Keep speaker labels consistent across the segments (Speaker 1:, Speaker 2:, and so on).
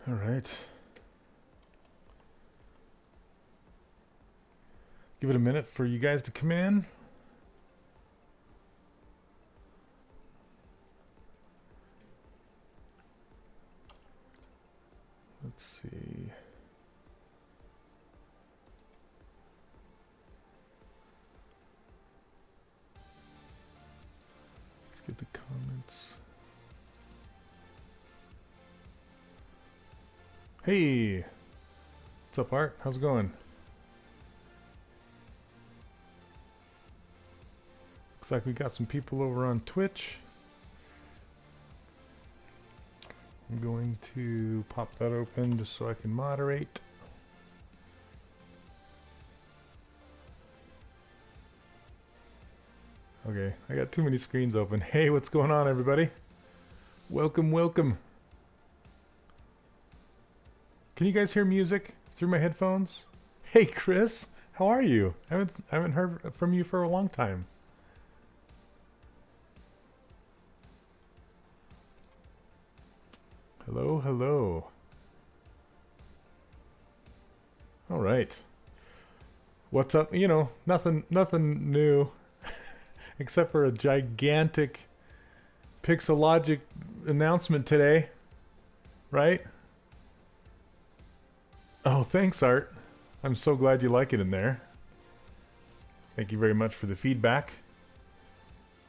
Speaker 1: All right. Give it a minute for you guys to come in. Let's see. Let's get the comments. Hey, what's up, Art? How's it going? Looks like we got some people over on Twitch. I'm going to pop that open just so I can moderate. Okay, I got too many screens open. Hey, what's going on, everybody? Welcome, welcome. Can you guys hear music through my headphones? Hey, Chris, how are you? I haven't heard from you for a long time. Hello, hello. All right. What's up? You know, nothing new, except for a gigantic Pixelogic announcement today, right? Oh, thanks, Art. I'm so glad you like it in there. Thank you very much for the feedback.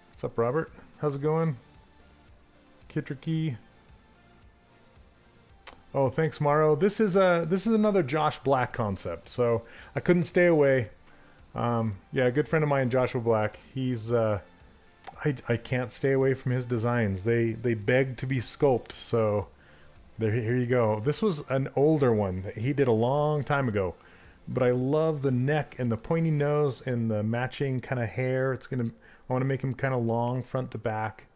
Speaker 1: What's up, Robert? How's it going? Kitriki. Oh, thanks, Maro. This is another Josh Black concept, so I couldn't stay away. Yeah, a good friend of mine, Joshua Black. He's I can't stay away from his designs. They beg to be sculpted, so here you go. This was an older one that he did a long time ago, but I love the neck and the pointy nose and the matching kind of hair. I want to make him kind of long front to back.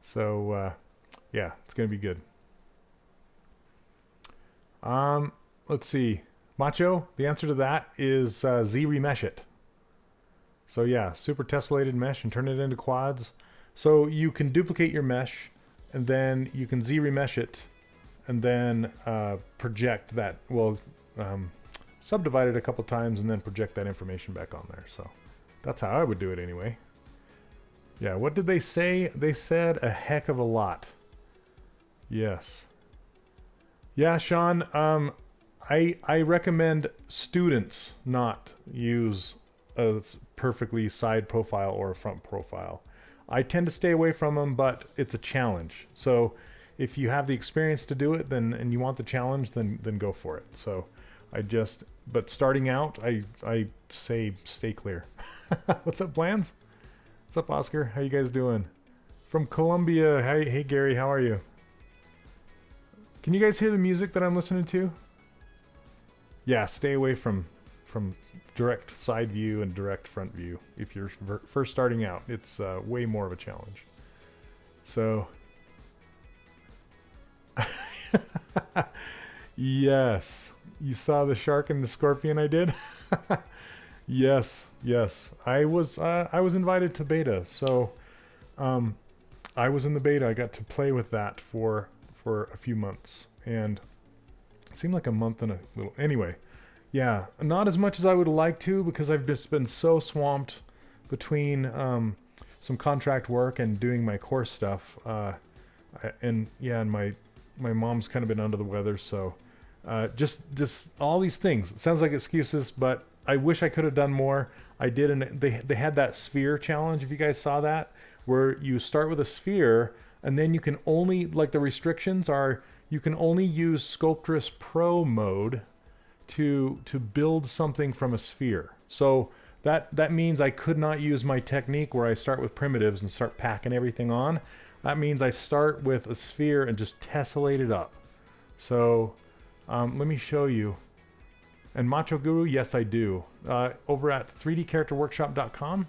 Speaker 1: So yeah, it's gonna be good. Let's see. Macho, the answer to that is Z-remesh it. So yeah, super tessellated mesh and turn it into quads. So you can duplicate your mesh and then you can Z-remesh it and then project that. Well, subdivide it a couple times and then project that information back on there. So that's how I would do it anyway. Yeah, what did they say? They said a heck of a lot. Yes. Yeah, Sean, I recommend students not use a perfectly side profile or a front profile. I tend to stay away from them, but it's a challenge. So if you have the experience to do it, and you want the challenge, then go for it. So but starting out, I say stay clear. What's up, Plans? What's up, Oscar? How you guys doing? From Colombia. Hey Gary, how are you? Can you guys hear the music that I'm listening to? Yeah, stay away from direct side view and direct front view. If you're first starting out, it's way more of a challenge. So, yes, you saw the shark and the scorpion I did? Yes. I was invited to beta, so I was in the beta. I got to play with that for a few months, and it seemed like a month and a little. Anyway, yeah, not as much as I would like to because I've just been so swamped between some contract work and doing my course stuff, and my mom's kind of been under the weather, so just all these things. It sounds like excuses, but I wish I could have done more. I did, and they had that sphere challenge. If you guys saw that, where you start with a sphere. And then you can only, like the restrictions are, you can only use Sculptress Pro mode to build something from a sphere. So that means I could not use my technique where I start with primitives and start packing everything on. That means I start with a sphere and just tessellate it up. So let me show you. And Macho Guru, yes I do. Over at 3dcharacterworkshop.com.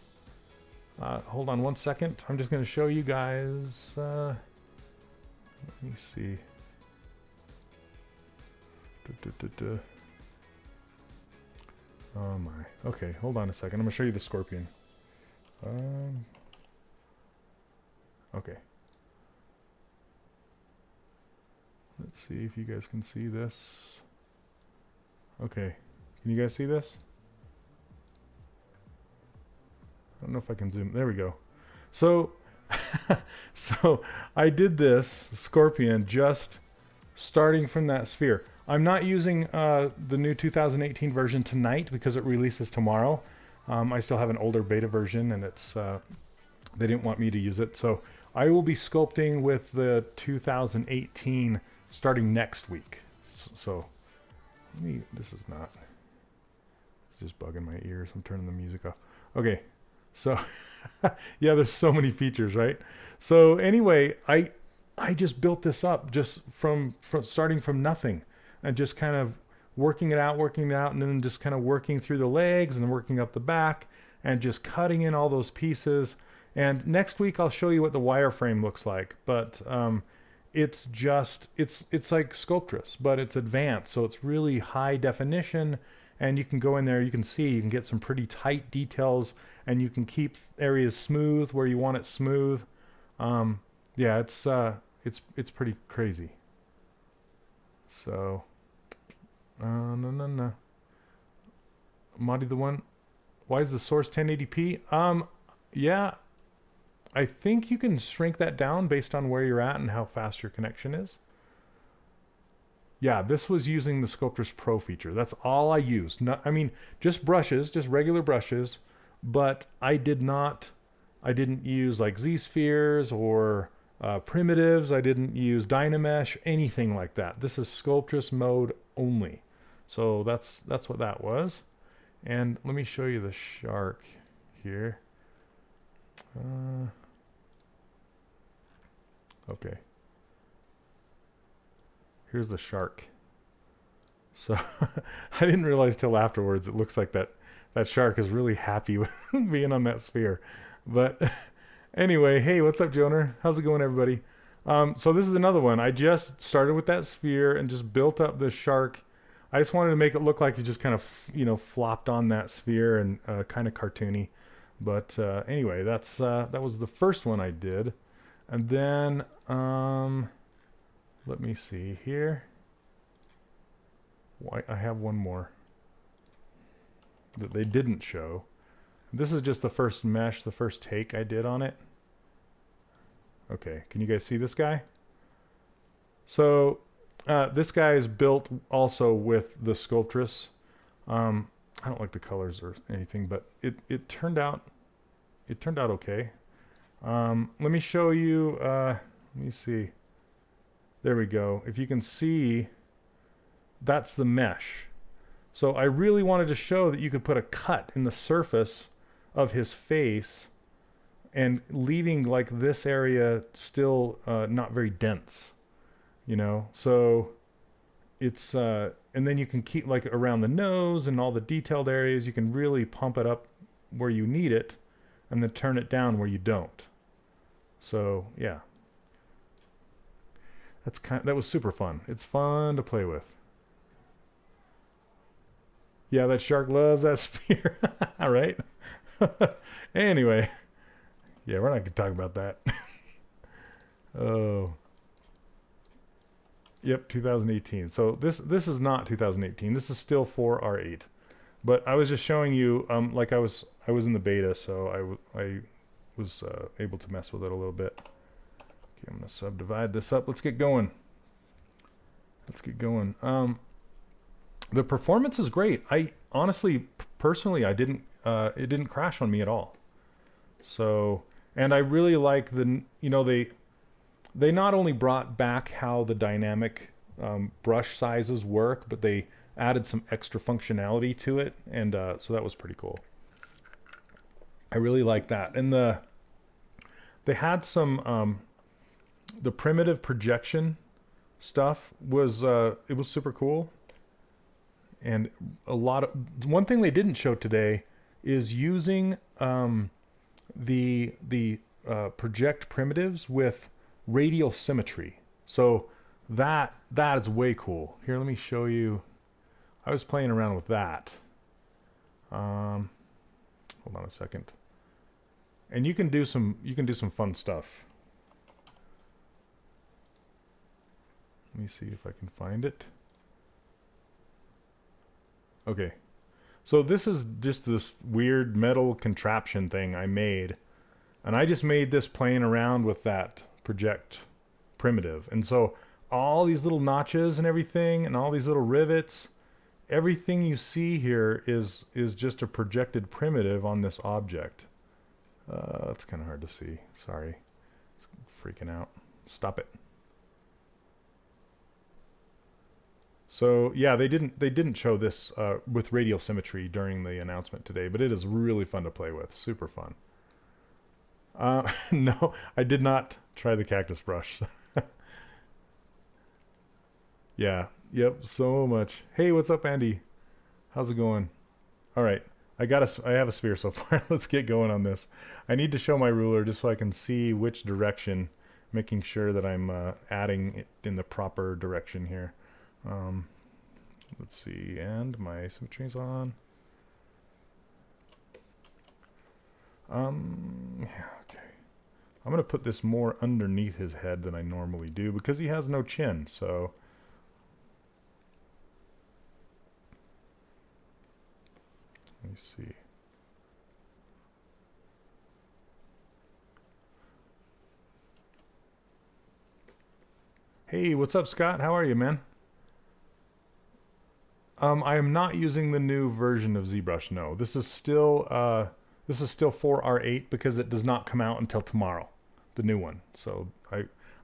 Speaker 1: Hold on one second. I'm just going to show you guys. Let me see. Oh my. Okay, hold on a second. I'm going to show you the scorpion. Okay. Let's see if you guys can see this. Okay, can you guys see this? I don't know if I can zoom. There we go. So, so I did this scorpion just starting from that sphere. I'm not using the new 2018 version tonight because it releases tomorrow. I still have an older beta version, and it's they didn't want me to use it. So I will be sculpting with the 2018 starting next week. So let me, this is not, it's just bugging my ears. I'm turning the music off. Okay. So yeah, there's so many features, right? So anyway, I just built this up just from starting from nothing and just kind of working it out, and then just kind of working through the legs and working up the back and just cutting in all those pieces. And next week I'll show you what the wireframe looks like, but it's just, it's like Sculptress, but it's advanced. So it's really high definition, and you can go in there, you can see, you can get some pretty tight details, and you can keep areas smooth where you want it smooth. Yeah, it's pretty crazy. So, no. Madi the one. Why is the source 1080p? Yeah, I think you can shrink that down based on where you're at and how fast your connection is. Yeah, this was using the Sculptress Pro feature. That's all I used. Not, I mean, just brushes, just regular brushes, but I didn't use like Z-spheres or primitives. I didn't use Dynamesh, anything like that. This is Sculptress mode only. So that's what that was. And let me show you the shark here. Okay. Here's the shark. So I didn't realize till afterwards, it looks like that shark is really happy with being on that sphere. But anyway, hey, what's up, Joner? How's it going, everybody? So this is another one. I just started with that sphere and just built up this shark. I just wanted to make it look like it just kind of, you know, flopped on that sphere and kind of cartoony. But anyway, that was the first one I did. And then let me see here. I have one more that they didn't show. This is just the first mesh, the first take I did on it. Okay, can you guys see this guy? So this guy is built also with the Sculptress. I don't like the colors or anything, but it turned out okay. Let me show you. Let me see. There we go. If you can see, that's the mesh. So I really wanted to show that you could put a cut in the surface of his face and leaving like this area still not very dense, you know? So it's, and then you can keep like around the nose and all the detailed areas, you can really pump it up where you need it and then turn it down where you don't. So yeah, that was super fun. It's fun to play with. Yeah, that shark loves that spear. All right. Anyway, yeah, we're not gonna talk about that. Oh, yep, 2018. So this is not 2018. This is still 4R8. But I was just showing you, like I was in the beta, so I was able to mess with it a little bit. Okay, I'm gonna subdivide this up. Let's get going. The performance is great. I honestly, personally, it didn't crash on me at all. So, and I really like they not only brought back how the dynamic brush sizes work, but they added some extra functionality to it, and so that was pretty cool. I really like that. And they had some the primitive projection stuff was it was super cool. And one thing they didn't show today is using the project primitives with radial symmetry. So that is way cool. Here, let me show you. I was playing around with that. Hold on a second. And you can do some fun stuff. Let me see if I can find it. Okay. So this is just this weird metal contraption thing I made. And I just made this playing around with that project primitive. And so all these little notches and everything and all these little rivets, everything you see here is just a projected primitive on this object. It's kind of hard to see. Sorry. It's freaking out. Stop it. So yeah, they didn't show this with radial symmetry during the announcement today, but it is really fun to play with. Super fun. No, I did not try the cactus brush. Yeah, yep, so much. Hey, what's up, Andy? How's it going? All right, I have a sphere so far. Let's get going on this. I need to show my ruler just so I can see which direction, making sure that I'm adding it in the proper direction here. Let's see, and my symmetry's on. Yeah, okay. I'm gonna put this more underneath his head than I normally do because he has no chin, so. Let me see. Hey, what's up, Scott? How are you, man? I am not using the new version of ZBrush. No, this is still 4R8 because it does not come out until tomorrow, the new one. So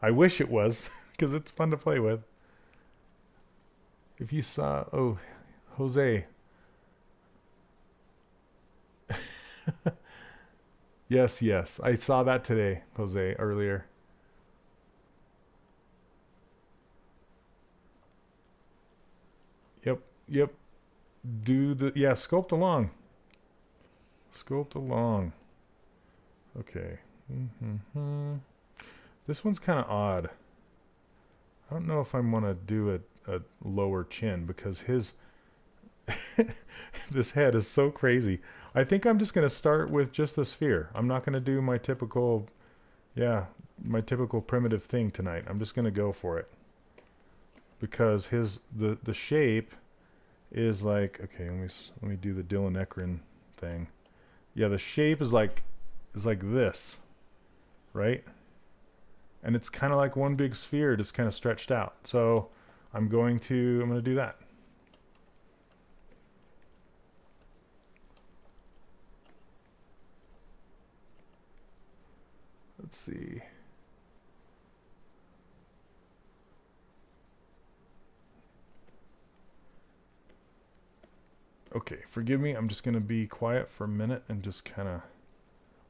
Speaker 1: I wish it was because it's fun to play with. If you saw, oh, Jose. Yes, I saw that today, Jose, earlier. Yep. Sculpt along. Sculpt along. Okay. This one's kind of odd. I don't know if I want to do a lower chin because his this head is so crazy. I think I'm just going to start with just the sphere. I'm not going to do my typical primitive thing tonight. I'm just going to go for it. Because the shape is like, okay, let me do the Dylan Ekron thing. Yeah, the shape is like this, right? And it's kind of like one big sphere just kind of stretched out. So I'm going to do that. Let's see. Okay, forgive me. I'm just going to be quiet for a minute and just kind of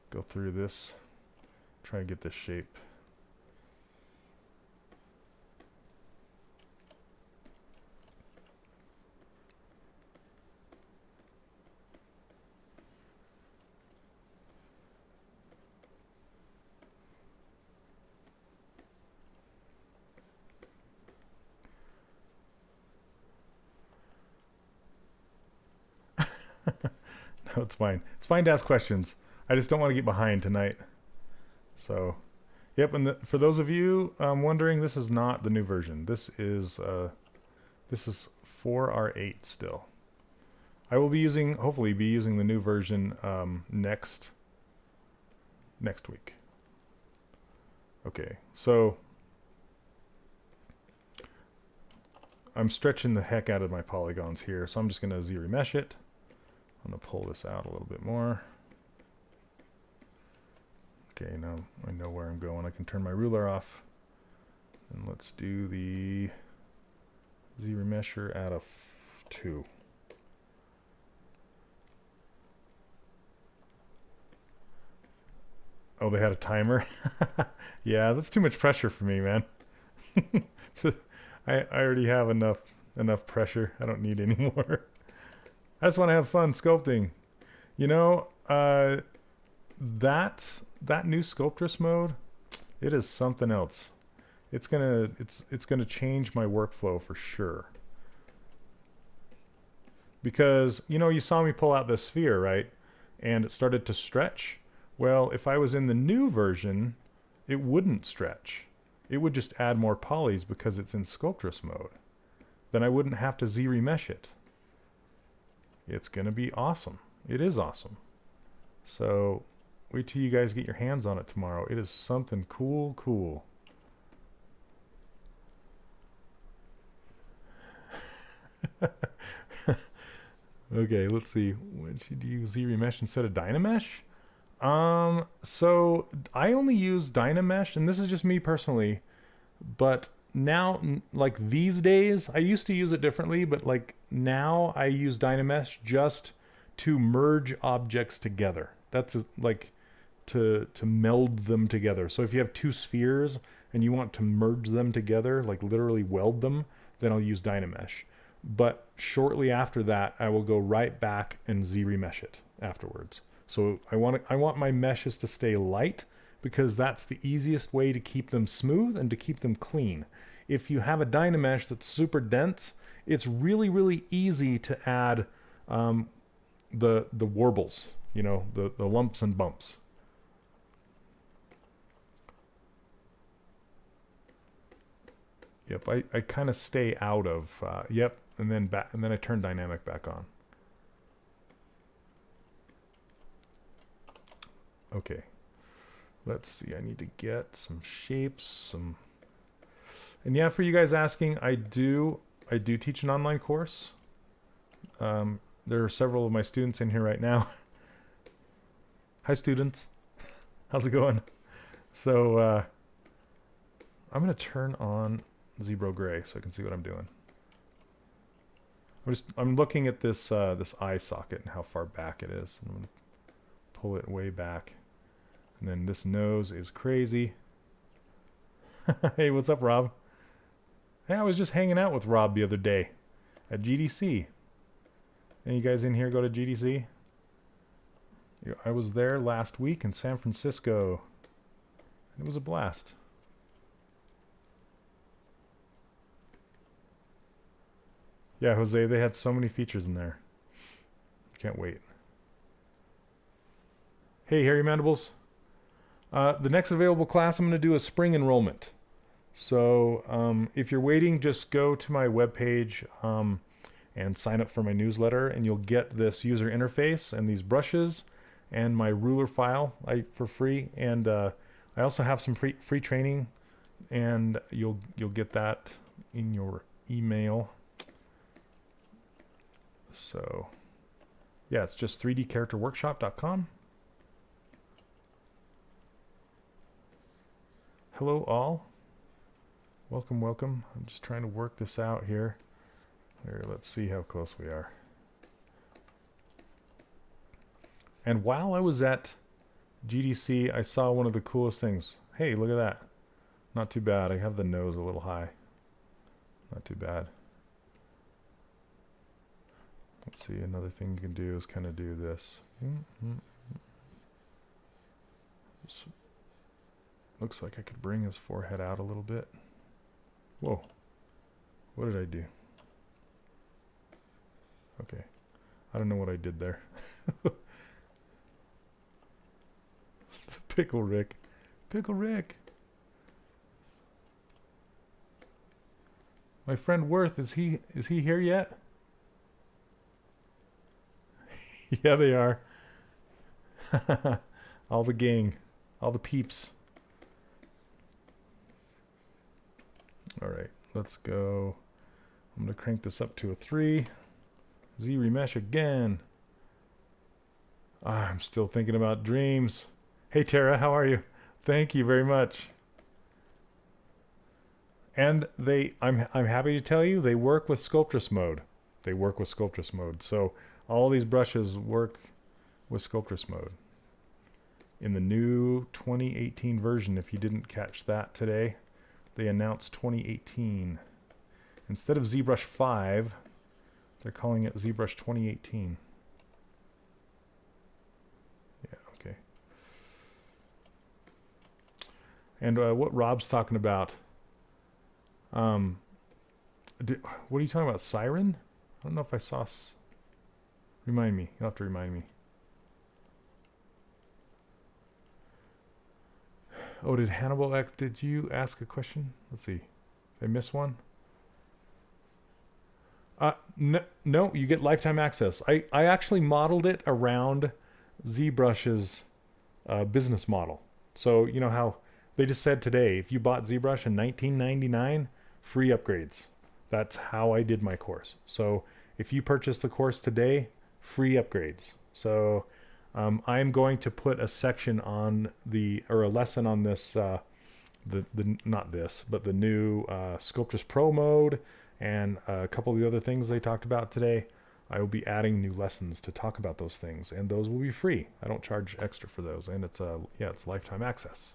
Speaker 1: go through this. Try to get this shape. No, it's fine. It's fine to ask questions. I just don't want to get behind tonight. So, yep. And for those of you wondering, this is not the new version. This is 4R8 still. I will be hopefully be using the new version next week. Okay, so I'm stretching the heck out of my polygons here, so I'm just going to ZRemesh it. I'm going to pull this out a little bit more. Okay, now I know where I'm going. I can turn my ruler off. And let's do the ZRemesher out of 2. Oh, they had a timer? Yeah, that's too much pressure for me, man. I already have enough pressure. I don't need any more. I just want to have fun sculpting. You know, that new Sculptress mode, it is something else. It's gonna change my workflow for sure. Because, you know, you saw me pull out this sphere, right? And it started to stretch. Well, if I was in the new version, it wouldn't stretch. It would just add more polys because it's in Sculptress mode. Then I wouldn't have to Z-remesh it. It's going to be awesome. It is awesome. So wait till you guys get your hands on it tomorrow. It is something cool. Okay, let's see. When should you use Z-remesh instead of Dynamesh? So I only use Dynamesh, and this is just me personally, but now, like these days, I used to use it differently, but like now I use Dynamesh just to merge objects together. That's like to meld them together. So if you have two spheres and you want to merge them together, like literally weld them, then I'll use Dynamesh. But shortly after that, I will go right back and Z-remesh it afterwards. So I want my meshes to stay light because that's the easiest way to keep them smooth and to keep them clean. If you have a Dynamesh that's super dense, it's really easy to add the warbles, you know, the lumps and bumps. Yep, I kind of stay out of yep, and then I turn dynamic back on. Okay, let's see. I need to get some shapes, and yeah, for you guys asking, I do teach an online course. There are several of my students in here right now. Hi, students. How's it going? So I'm gonna turn on ZBrush Gray so I can see what I'm doing. I'm looking at this this eye socket and how far back it is. I'm gonna pull it way back, and then this nose is crazy. Hey, what's up, Rob? Hey, I was just hanging out with Rob the other day at GDC. Any guys in here go to GDC? I was there last week in San Francisco. It was a blast. Yeah, Jose, they had so many features in there. Can't wait. Hey, Hairy Mandibles. The next available class I'm going to do is spring enrollment. So if you're waiting, just go to my webpage and sign up for my newsletter, and you'll get this user interface and these brushes and my ruler file for free. And I also have some free training, and you'll get that in your email. So yeah, it's just 3dcharacterworkshop.com. Hello all. Welcome. I'm just trying to work this out here. Here, let's see how close we are. And while I was at GDC, I saw one of the coolest things. Hey, look at that. Not too bad. I have the nose a little high. Not too bad. Let's see, another thing you can do is kind of do this. Looks like I could bring his forehead out a little bit. Whoa. What did I do? Okay. I don't know what I did there. Pickle Rick. Pickle Rick. My friend Worth, is he here yet? Yeah, they are. All the gang. All the peeps. Alright, let's go. I'm going to crank this up to a 3. Z-remesh again. I'm still thinking about dreams. Hey Tara, how are you? Thank you very much. And I'm happy to tell you, they work with Sculptress mode. They work with Sculptress mode. So all these brushes work with Sculptress mode. In the new 2018 version, if you didn't catch that today, they announced 2018. Instead of ZBrush 5, they're calling it ZBrush 2018. Yeah, okay. And what Rob's talking about, what are you talking about, Siren? I don't know if I saw... Remind me. You'll have to remind me. Oh, did Hannibal X, did you ask a question? Let's see. Did I miss one? No, you get lifetime access. I actually modeled it around ZBrush's business model. So, you know how they just said today, if you bought ZBrush in 1999, free upgrades. That's how I did my course. So if you purchase the course today, free upgrades. So I'm going to put a section on or a lesson on this, not this, but the new Sculptress Pro mode and a couple of the other things they talked about today. I will be adding new lessons to talk about those things, and those will be free. I don't charge extra for those, and it's it's lifetime access.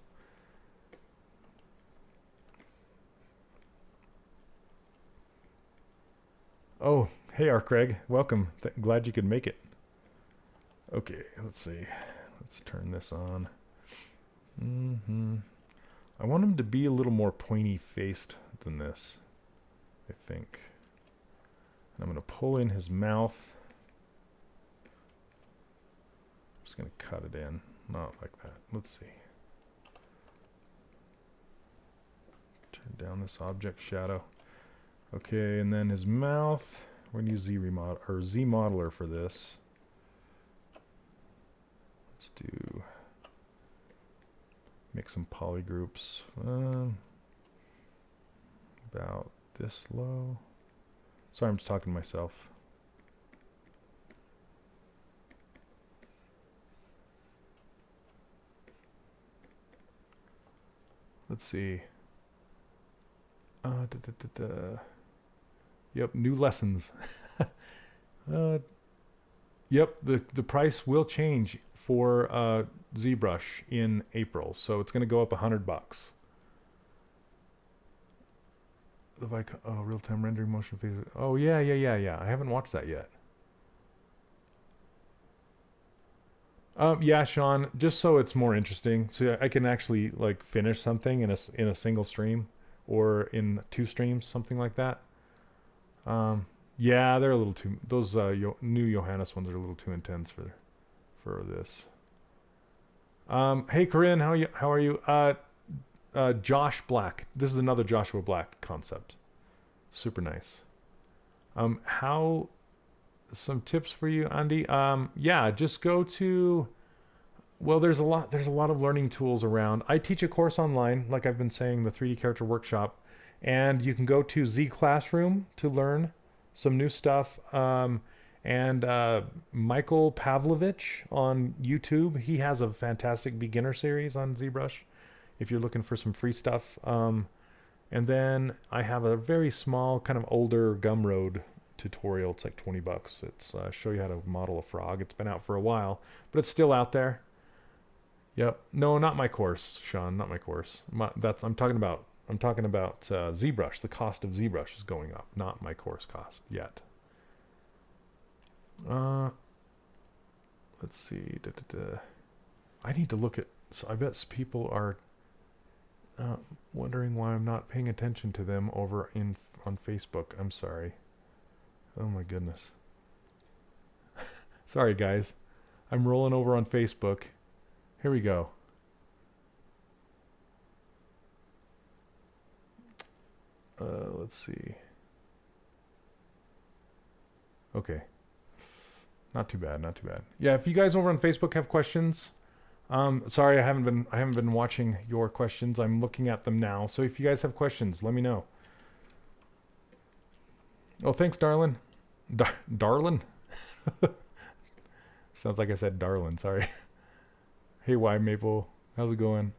Speaker 1: Oh, hey, R. Craig, welcome. Glad you could make it. Okay, let's see. Let's turn this on. I want him to be a little more pointy-faced than this, I think. And I'm going to pull in his mouth. I'm just going to cut it in. Not like that. Let's see. Turn down this object shadow. Okay, and then his mouth. We're going to use Z Modeler for this. Let's do make some polygroups about this low. Sorry, I'm just talking to myself. Let's see. Yep, new lessons. Yep, the price will change for ZBrush in April, so it's going to go up $100. Real-time rendering motion phase. Oh yeah. I haven't watched that yet. Yeah, Sean. Just so it's more interesting, so I can actually like finish something in a single stream, or in 2 streams, something like that. Yeah, they're a little too. Those new Johannes ones are a little too intense for this. Hey Corinne, how are you? Josh Black. This is another Joshua Black concept. Super nice. How some tips for you, Andy? Yeah, just go to. Well, there's a lot of learning tools around. I teach a course online, like I've been saying, the 3D Character Workshop, and you can go to Z Classroom to learn some new stuff. And Michael Pavlovich on YouTube, he has a fantastic beginner series on ZBrush if you're looking for some free stuff. And then I have a very small, kind of older Gumroad tutorial. It's like $20. It's show you how to model a frog. It's been out for a while, but it's still out there. Yep. No, not my course, Sean. Not my course. I'm talking about ZBrush. The cost of ZBrush is going up, not my course cost yet. Let's see. I need to look at. So I bet people are wondering why I'm not paying attention to them over on Facebook. I'm sorry. Oh my goodness. Sorry guys. I'm rolling over on Facebook. Here we go. Let's see. Okay. Not too bad. Yeah, if you guys over on Facebook have questions, sorry I haven't been watching your questions. I'm looking at them now. So if you guys have questions, let me know. Oh, thanks, darling. Darlin? Sounds like I said darlin, sorry. Hey, Y Maple, how's it going?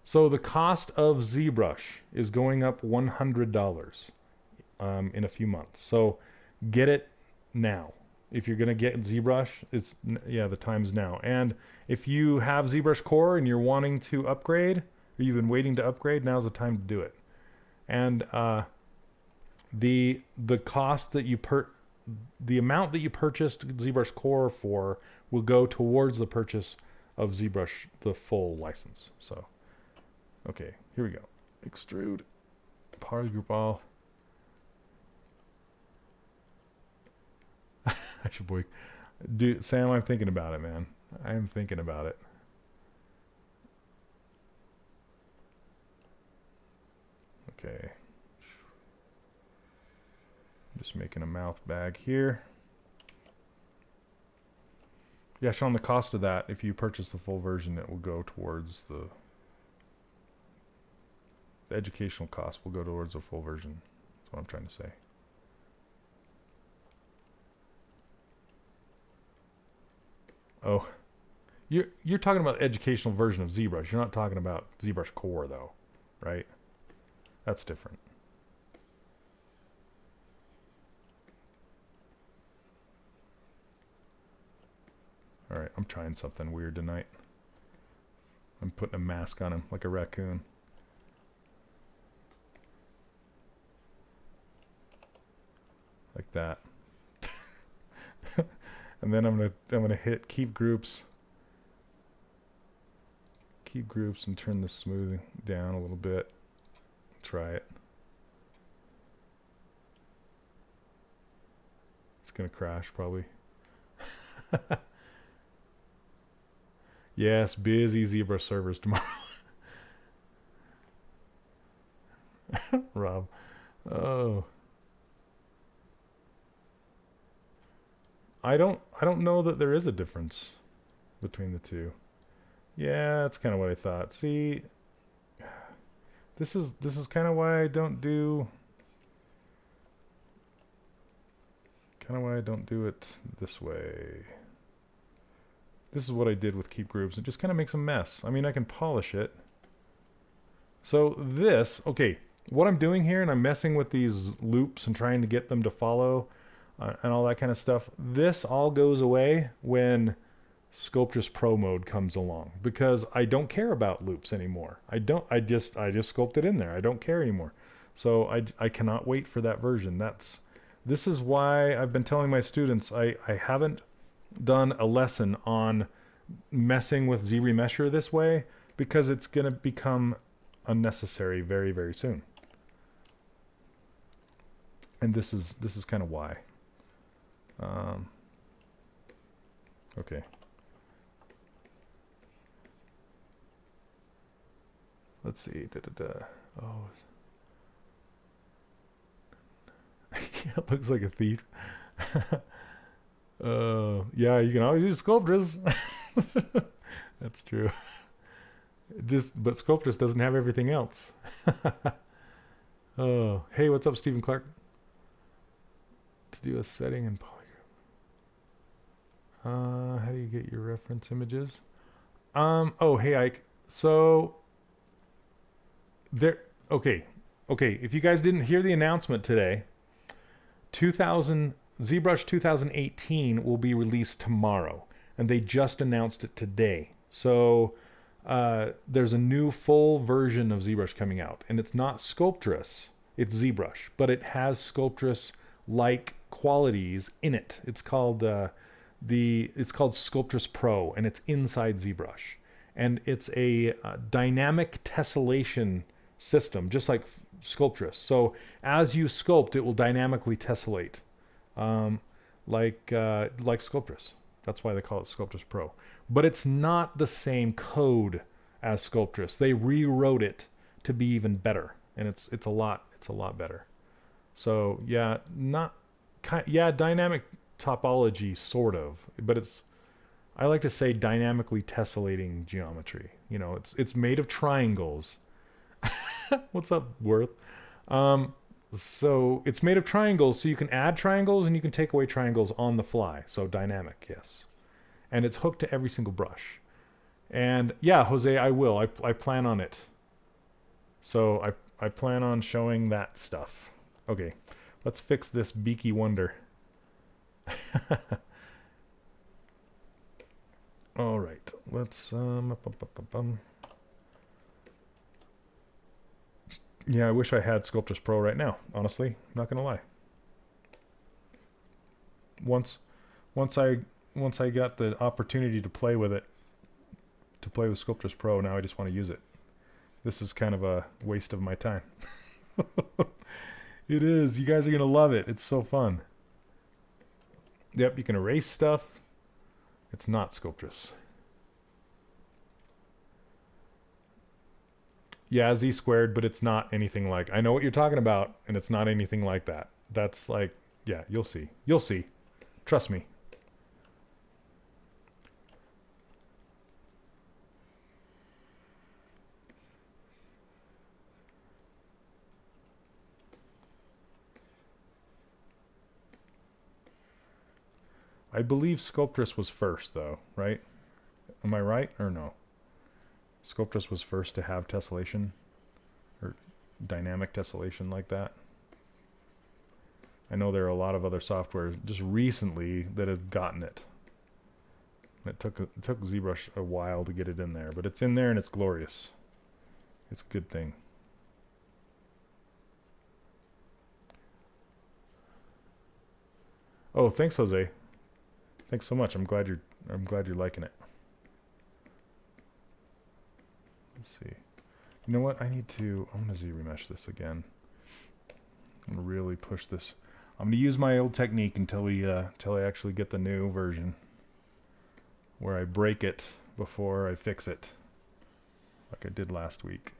Speaker 1: So the cost of ZBrush is going up $100 in a few months. So get it now. If you're gonna get ZBrush, the time's now. And if you have ZBrush Core and you're wanting to upgrade, or you've been waiting to upgrade, now's the time to do it. And the cost that the amount that you purchased ZBrush Core for will go towards the purchase of ZBrush, the full license. So, okay, here we go. Extrude, polygroup all. Dude, Sam, I'm thinking about it, man. I am thinking about it. Okay. Just making a mouth bag here. Yeah, showing the cost of that. If you purchase the full version, it will go towards the educational cost will go towards the full version. That's what I'm trying to say. Oh, you're talking about educational version of ZBrush. You're not talking about ZBrush Core though, right? That's different. All right, I'm trying something weird tonight. I'm putting a mask on him like a raccoon. Like that. And then I'm gonna hit keep groups. Keep groups and turn the smoothing down a little bit. Try it. It's gonna crash probably. Yes, busy ZBrush servers tomorrow. Rob. Oh. I don't know that there is a difference between the two. Yeah, that's kind of what I thought. See, this is kind of why I don't do it this way. This is what I did with keep groups. It just kind of makes a mess. I mean, I can polish it. So this, okay, what I'm doing here, and I'm messing with these loops and trying to get them to follow and all that kind of stuff. This all goes away when Sculptress Pro mode comes along, because I don't care about loops anymore. I just sculpt it in there. I don't care anymore. So I cannot wait for that version. This is why I've been telling my students I haven't done a lesson on messing with ZRemesher this way, because it's going to become unnecessary very, very soon. And this is kind of why. Okay. Let's see. Oh. Yeah, it looks like a thief. Yeah, you can always use Sculptress. That's true. But Sculptress doesn't have everything else. Oh, hey, what's up, Stephen Clark? To do a setting in Polygon. How do you get your reference images? Oh, hey, Ike. So there. Okay. If you guys didn't hear the announcement today, ZBrush 2018 will be released tomorrow, and they just announced it today. So there's a new full version of ZBrush coming out, and it's not Sculptress, it's ZBrush, but it has Sculptress-like qualities in it. It's called Sculptress Pro, and it's inside ZBrush, and it's a dynamic tessellation system, just like Sculptress. So as you sculpt, it will dynamically tessellate. Like Sculptress. That's why they call it Sculptress Pro. But it's not the same code as Sculptress. They rewrote it to be even better, and it's a lot better. So yeah, dynamic topology sort of, but I like to say dynamically tessellating geometry. You know, it's made of triangles. What's up, Worth? So it's made of triangles, so you can add triangles and you can take away triangles on the fly. So dynamic, yes. And it's hooked to every single brush. And yeah, Jose, I will. I plan on it. So I plan on showing that stuff. Okay, let's fix this beaky wonder. All right, let's Yeah, I wish I had Sculptress Pro right now, honestly. I'm not gonna lie. Once I got the opportunity to play with it, to play with Sculptress Pro, now I just want to use it. This is kind of a waste of my time. It is. You guys are gonna love it. It's so fun. Yep, you can erase stuff. It's not Sculptress. Yeah, Z squared, but it's not anything like, I know what you're talking about, and it's not anything like that. That's like, yeah, you'll see. You'll see. Trust me. I believe Sculptress was first, though, right? Am I right or no? Sculptress was first to have tessellation, or dynamic tessellation like that. I know there are a lot of other software just recently that have gotten it. It took ZBrush a while to get it in there, but it's in there and it's glorious. It's a good thing. Oh, thanks, Jose. Thanks so much. I'm glad you're liking it. Let's see. You know what? I'm gonna ZRemesh this again. I'm gonna really push this. I'm gonna use my old technique until I actually get the new version, where I break it before I fix it, like I did last week.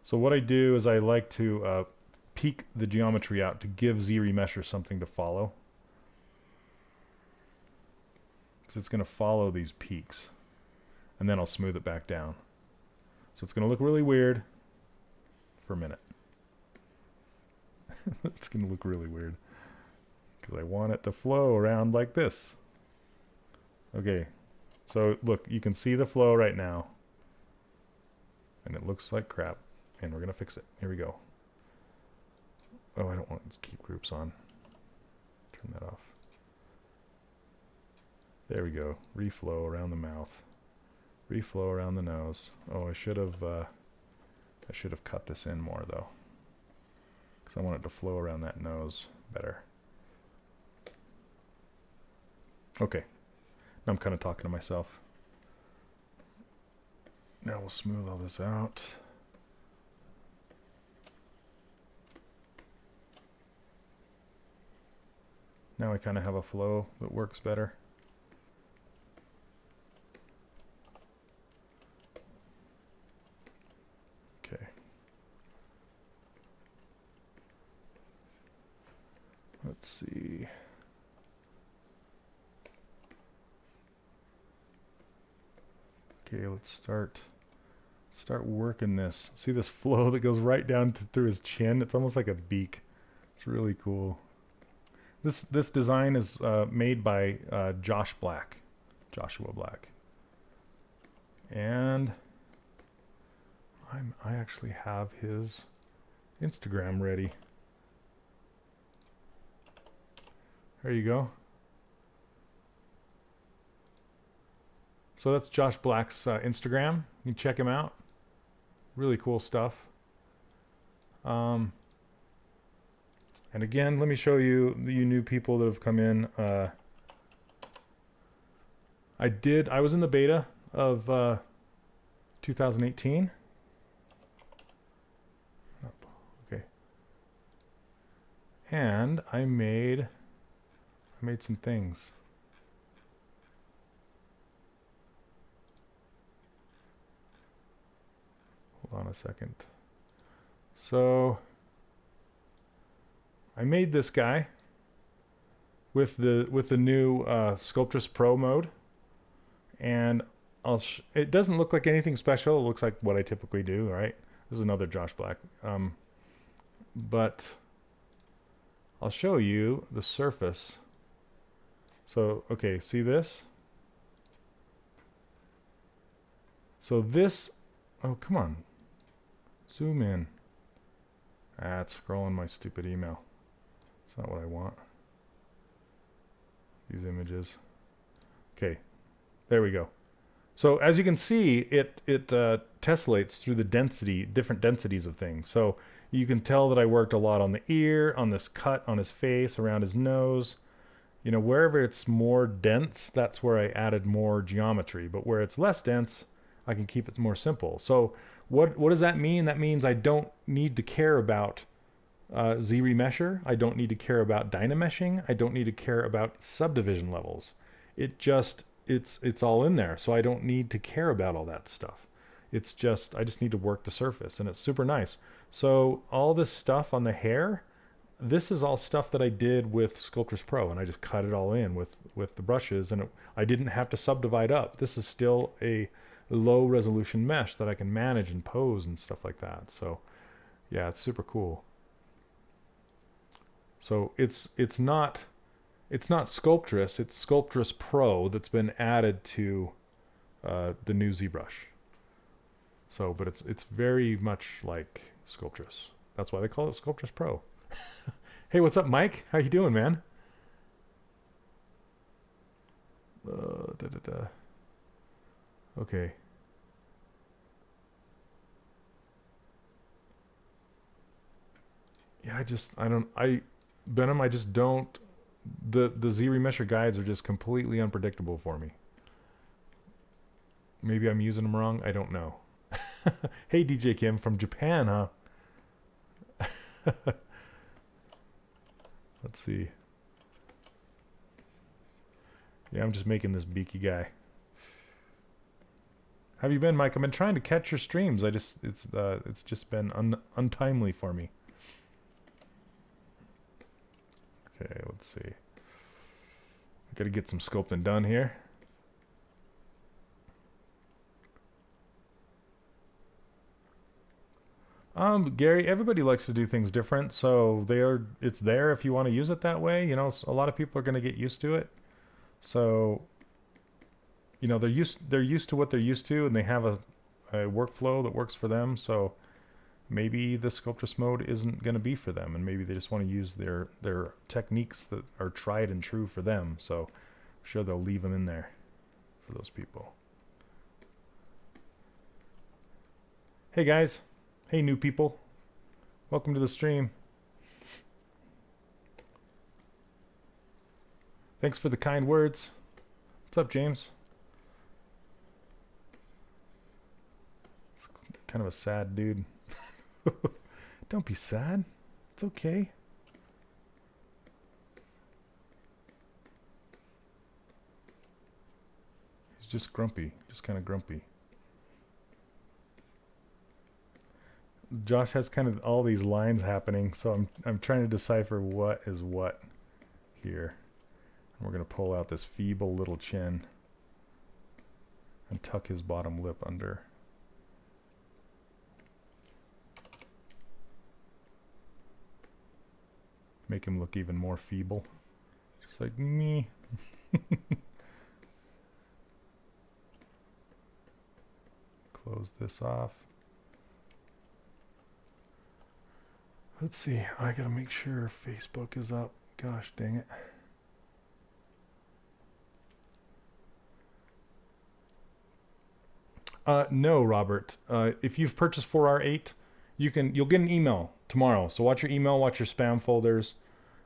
Speaker 1: So what I do is I like to peek the geometry out to give ZRemesher something to follow, because it's going to follow these peaks, and then I'll smooth it back down. So it's going to look really weird for a minute. It's going to look really weird because I want it to flow around like this. Okay, so look, you can see the flow right now, and it looks like crap, and we're going to fix it. Here we go. Oh, I don't want to keep groups on. Turn that off. There we go. Reflow around the mouth. Reflow around the nose. Oh, I should have cut this in more though, because I want it to flow around that nose better. Okay. Now I'm kind of talking to myself. Now we'll smooth all this out. Now I kind of have a flow that works better. Okay. Let's see. Okay, let's start working this. See this flow that goes right down through his chin? It's almost like a beak. It's really cool. This design is made by Joshua Black, and I actually have his Instagram ready. There you go. So that's Josh Black's Instagram. You can check him out. Really cool stuff. And again, let me show you new people that have come in. I was in the beta of 2018. Okay. And I made some things. Hold on a second. So I made this guy with the new Sculptress Pro mode, and it doesn't look like anything special. It looks like what I typically do, right? This is another Josh Black, but I'll show you the surface. So okay, see this? So this, oh come on, zoom in. It's scrolling my stupid email. It's not what I want. These images. Okay, there we go. So as you can see, it tessellates through the different densities of things. So you can tell that I worked a lot on the ear, on this cut on his face, around his nose. You know, wherever it's more dense, that's where I added more geometry. But where it's less dense, I can keep it more simple. So what does that mean? That means I don't need to care about ZRemesher. I don't need to care about dynameshing. I don't need to care about subdivision levels. It just it's all in there. So I don't need to care about all that stuff. It's just, I just need to work the surface, and it's super nice. So all this stuff on the hair, this is all stuff that I did with Sculptris Pro, and I just cut it all in with the brushes, and I didn't have to subdivide up. This is still a low resolution mesh that I can manage and pose and stuff like that. So yeah, it's super cool. So it's not Sculptris, it's Sculptris Pro that's been added to the new ZBrush. So, but it's very much like Sculptris. That's why they call it Sculptris Pro. Hey, what's up, Mike? How you doing, man? Okay. Yeah, Benham, I just don't, the Z remesher guides are just completely unpredictable for me. Maybe I'm using them wrong. I don't know. Hey, DJ Kim from Japan, huh? Let's see. Yeah, I'm just making this beaky guy. How have you been, Mike? I've been trying to catch your streams. It's just been untimely for me. Okay, let's see. I gotta get some sculpting done here. Gary, everybody likes to do things different, so it's there if you want to use it that way. You know, a lot of people are going to get used to it. So, you know, they're used to what they're used to, and they have a workflow that works for them. So maybe the Sculptris mode isn't going to be for them, and maybe they just want to use their techniques that are tried and true for them. So I'm sure they'll leave them in there for those people. Hey guys. Hey, new people. Welcome to the stream. Thanks for the kind words. What's up, James? It's kind of a sad dude. Don't be sad. It's okay. He's just grumpy. Just kind of grumpy. Josh has kind of all these lines happening, so I'm trying to decipher what is what here. And we're going to pull out this feeble little chin and tuck his bottom lip under. Make him look even more feeble. Just like me. Close this off. Let's see, I gotta make sure Facebook is up. Gosh dang it. No, Robert. If you've purchased 4R8, you'll get an email tomorrow. So watch your email, watch your spam folders.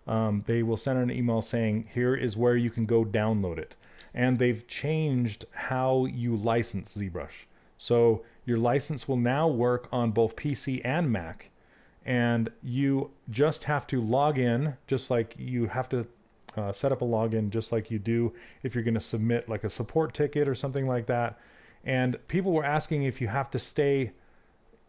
Speaker 1: They will send an email saying, here is where you can go download it. And they've changed how you license ZBrush. So your license will now work on both PC and Mac. And you just have to log in, just like you have to set up a login, just like you do if you're going to submit like a support ticket or something like that. And people were asking if you have to stay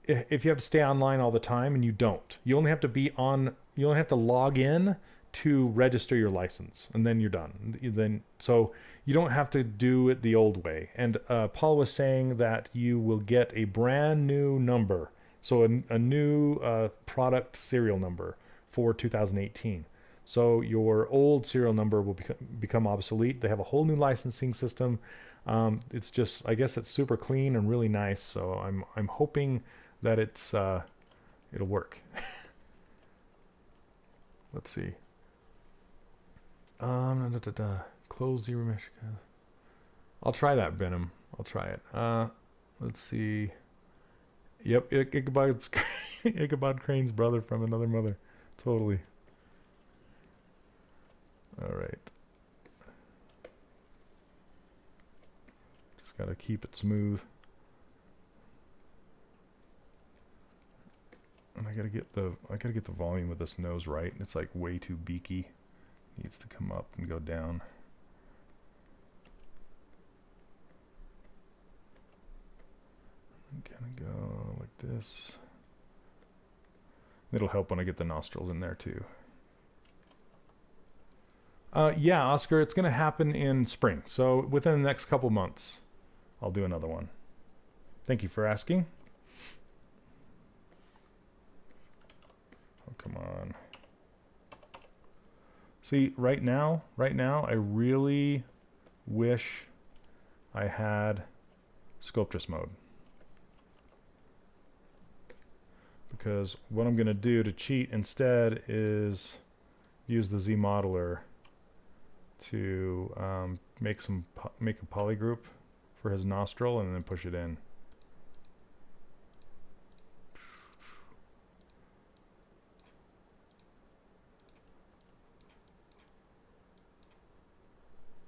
Speaker 1: online all the time, and you don't. You only have to log in to register your license, and then you're done. So you don't have to do it the old way. And Paul was saying that you will get a brand new number. So a new product serial number for 2018. So your old serial number will become obsolete. They have a whole new licensing system. It's just, I guess it's super clean and really nice. So I'm hoping that it'll work. Let's see. Close the remesh. I'll try that, Venom. I'll try it. Let's see. Yep, Ichabod Crane's brother from another mother. Totally. All right. Just gotta keep it smooth. And I gotta get the volume of this nose right. It's like way too beaky. Needs to come up and go down. this. It'll help when I get the nostrils in there too. Yeah, Oscar, it's going to happen in spring. So within the next couple months, I'll do another one. Thank you for asking. Oh, come on. See, right now, I really wish I had Sculptress mode. Because what I'm going to do to cheat instead is use the Z modeler to make a polygroup for his nostril and then push it in.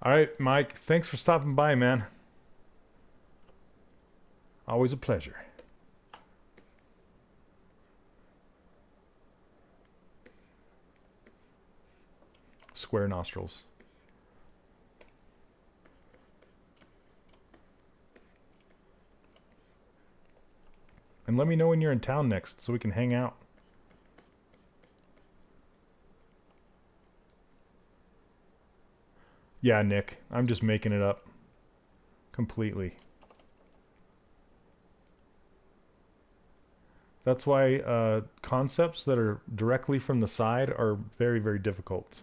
Speaker 1: All right, Mike, thanks for stopping by, man. Always a pleasure. Square nostrils. And let me know when you're in town next so we can hang out. Yeah, Nick, I'm just making it up completely. That's why concepts that are directly from the side are very, very difficult.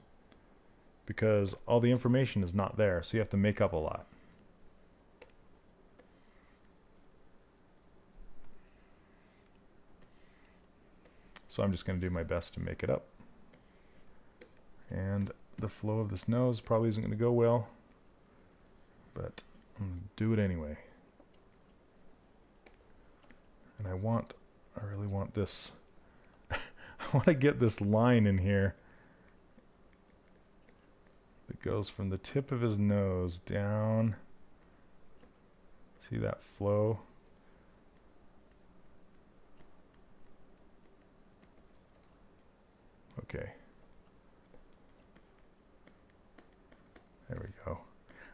Speaker 1: Because all the information is not there, so you have to make up a lot. So I'm just going to do my best to make it up. And the flow of this nose probably isn't going to go well, but I'm going to do it anyway. And I really want this, I want to get this line in here that goes from the tip of his nose down. See that flow? Okay. There we go.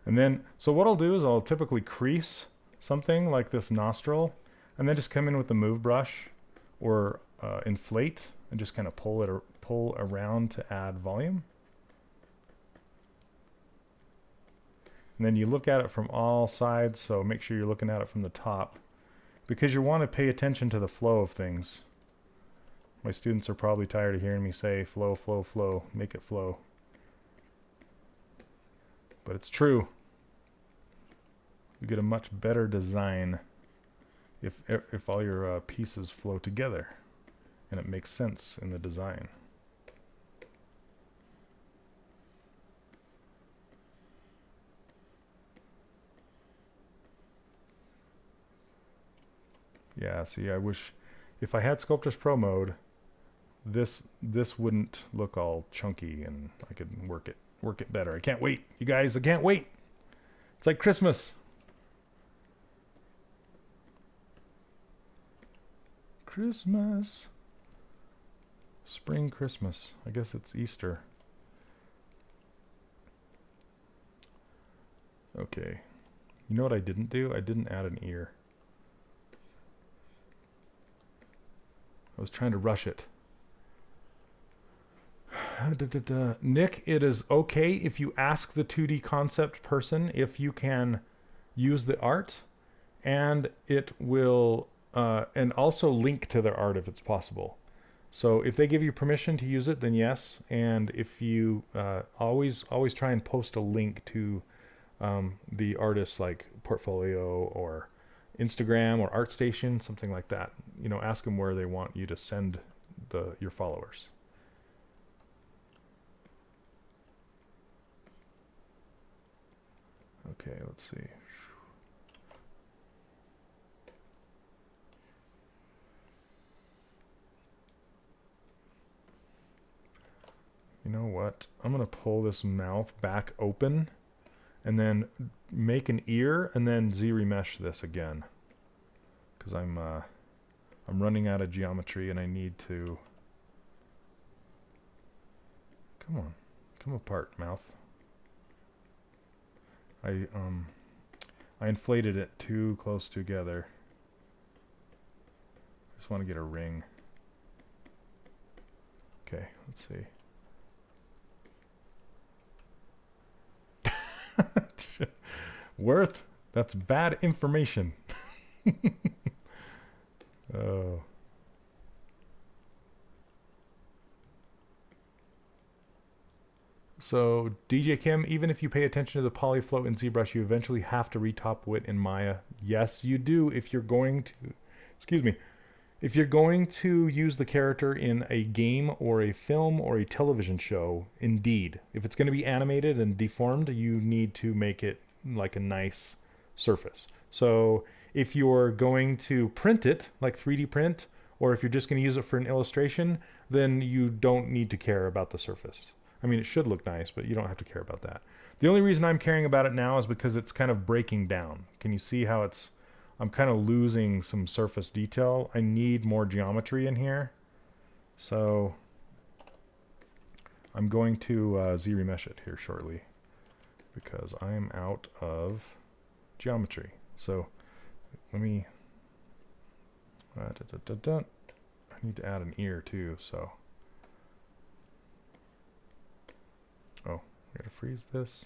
Speaker 1: And then, so what I'll do is I'll typically crease something like this nostril and then just come in with the move brush or inflate and just kind of pull around to add volume. And then you look at it from all sides, so make sure you're looking at it from the top because you want to pay attention to the flow of things. My students are probably tired of hearing me say flow, flow, flow, make it flow. But it's true. You get a much better design if all your pieces flow together and it makes sense in the design. Yeah, see, I wish if I had Sculptress Pro mode, this wouldn't look all chunky and I could work it better. I can't wait, you guys, I can't wait. It's like Christmas. Christmas. Spring Christmas. I guess it's Easter. Okay. You know what I didn't do? I didn't add an ear. I was trying to rush it. Nick, it is okay if you ask the 2D concept person if you can use the art, and it will, and also link to their art if it's possible. So if they give you permission to use it, then yes. And if you always try and post a link to the artist's like portfolio or Instagram or ArtStation, something like that. You know, ask them where they want you to send your followers. Okay, let's see. You know what? I'm going to pull this mouth back open and then make an ear and then Z-remesh this again. Because I'm running out of geometry and I need to... Come on. Come apart, mouth. I inflated it too close together. Just want to get a ring. Okay, let's see. Worth, that's bad information. Oh. So, DJ Kim, even if you pay attention to the polyfloat in ZBrush, you eventually have to retop wit in Maya. Yes, you do if you're going to, excuse me, if you're going to use the character in a game or a film or a television show, indeed. If it's going to be animated and deformed, you need to make it like a nice surface. So if you're going to print it, like 3D print, or if you're just going to use it for an illustration, then you don't need to care about the surface. I mean, it should look nice, but you don't have to care about that. The only reason I'm caring about it now is because it's kind of breaking down. Can you see how I'm kind of losing some surface detail? I need more geometry in here. So I'm going to Z-remesh it here shortly because I'm out of geometry. So let me, I need to add an ear too, so. Oh, I gotta freeze this.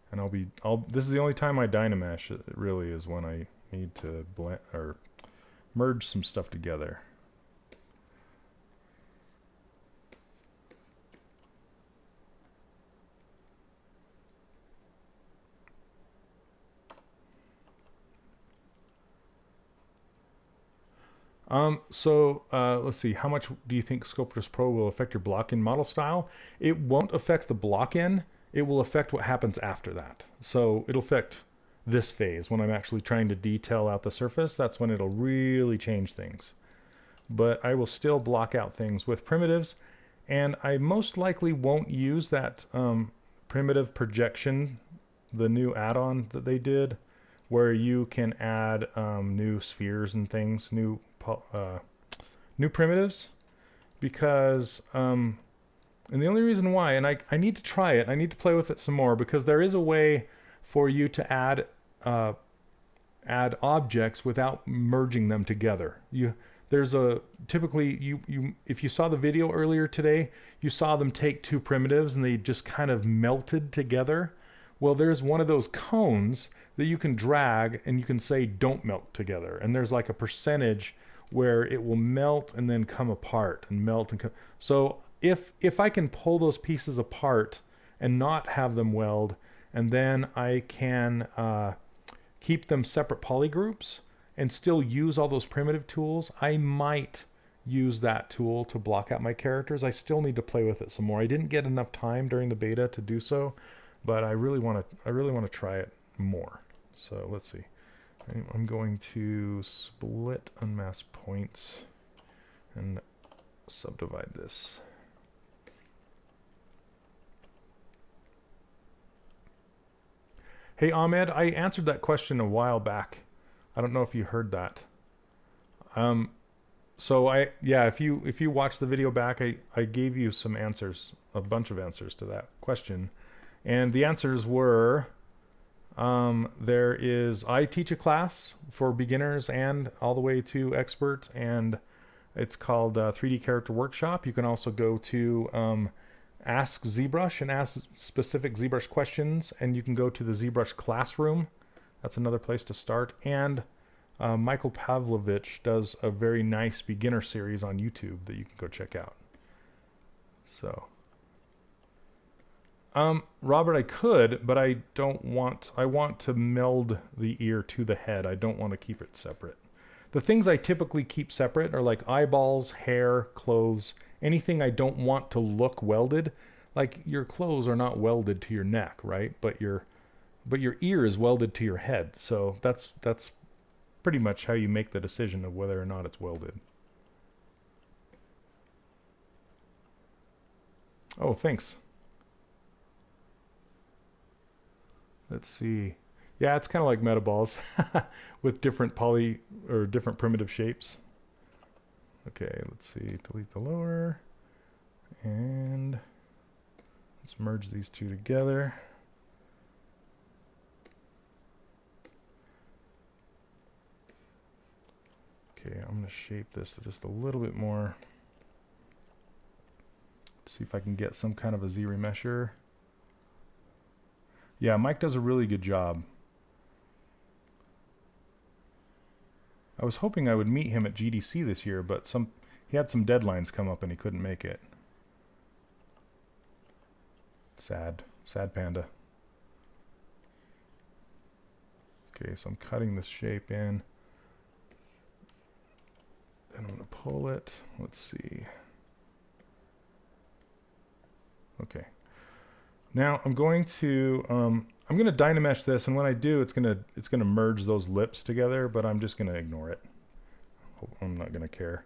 Speaker 1: And this is the only time I Dynamesh, it really is when I need to blend or merge some stuff together. Let's see. How much do you think Sculptris Pro will affect your block-in model style? It won't affect the block-in. It will affect what happens after that. So it'll affect this phase when I'm actually trying to detail out the surface. That's when it'll really change things. But I will still block out things with primitives, and I most likely won't use that primitive projection, the new add-on that they did, where you can add new spheres and things, new primitives, because and the only reason why, and I need to try it, I need to play with it some more, because there is a way for you to add objects without merging them together. Typically if you saw the video earlier today, you saw them take two primitives and they just kind of melted together. Well, there's one of those cones that you can drag and you can say don't melt together, and there's like a percentage where it will melt and then come apart and melt and come. So if I can pull those pieces apart and not have them weld, and then I can keep them separate polygroups and still use all those primitive tools, I might use that tool to block out my characters. I still need to play with it some more. I didn't get enough time during the beta to do so, but I really want to try it more. So let's see. I'm going to split unmask points and subdivide this. Hey Ahmed, I answered that question a while back. I don't know if you heard that. So if you watch the video back, I gave you some answers, a bunch of answers to that question. And the answers were, I teach a class for beginners and all the way to expert, and it's called 3D Character Workshop. You can also go to Ask ZBrush and ask specific ZBrush questions, and you can go to the ZBrush Classroom. That's another place to start. And Michael Pavlovich does a very nice beginner series on YouTube that you can go check out. So, Robert, I could, but I don't want. I want to meld the ear to the head. I don't want to keep it separate. The things I typically keep separate are like eyeballs, hair, clothes, anything I don't want to look welded. Like your clothes are not welded to your neck, right? But your ear is welded to your head. So that's pretty much how you make the decision of whether or not it's welded. Oh, thanks. Let's see. Yeah, it's kind of like metaballs with different different primitive shapes. Okay, let's see. Delete the lower. And let's merge these two together. Okay, I'm going to shape this just a little bit more. See if I can get some kind of a Z remesher. Yeah, Mike does a really good job. I was hoping I would meet him at GDC this year, but he had some deadlines come up and he couldn't make it. Sad panda. Okay, so I'm cutting this shape in. And I'm going to pull it. Let's see. Okay. Now I'm going to Dynamesh this, and when I do, it's gonna merge those lips together, but I'm just gonna ignore it. I'm not gonna care.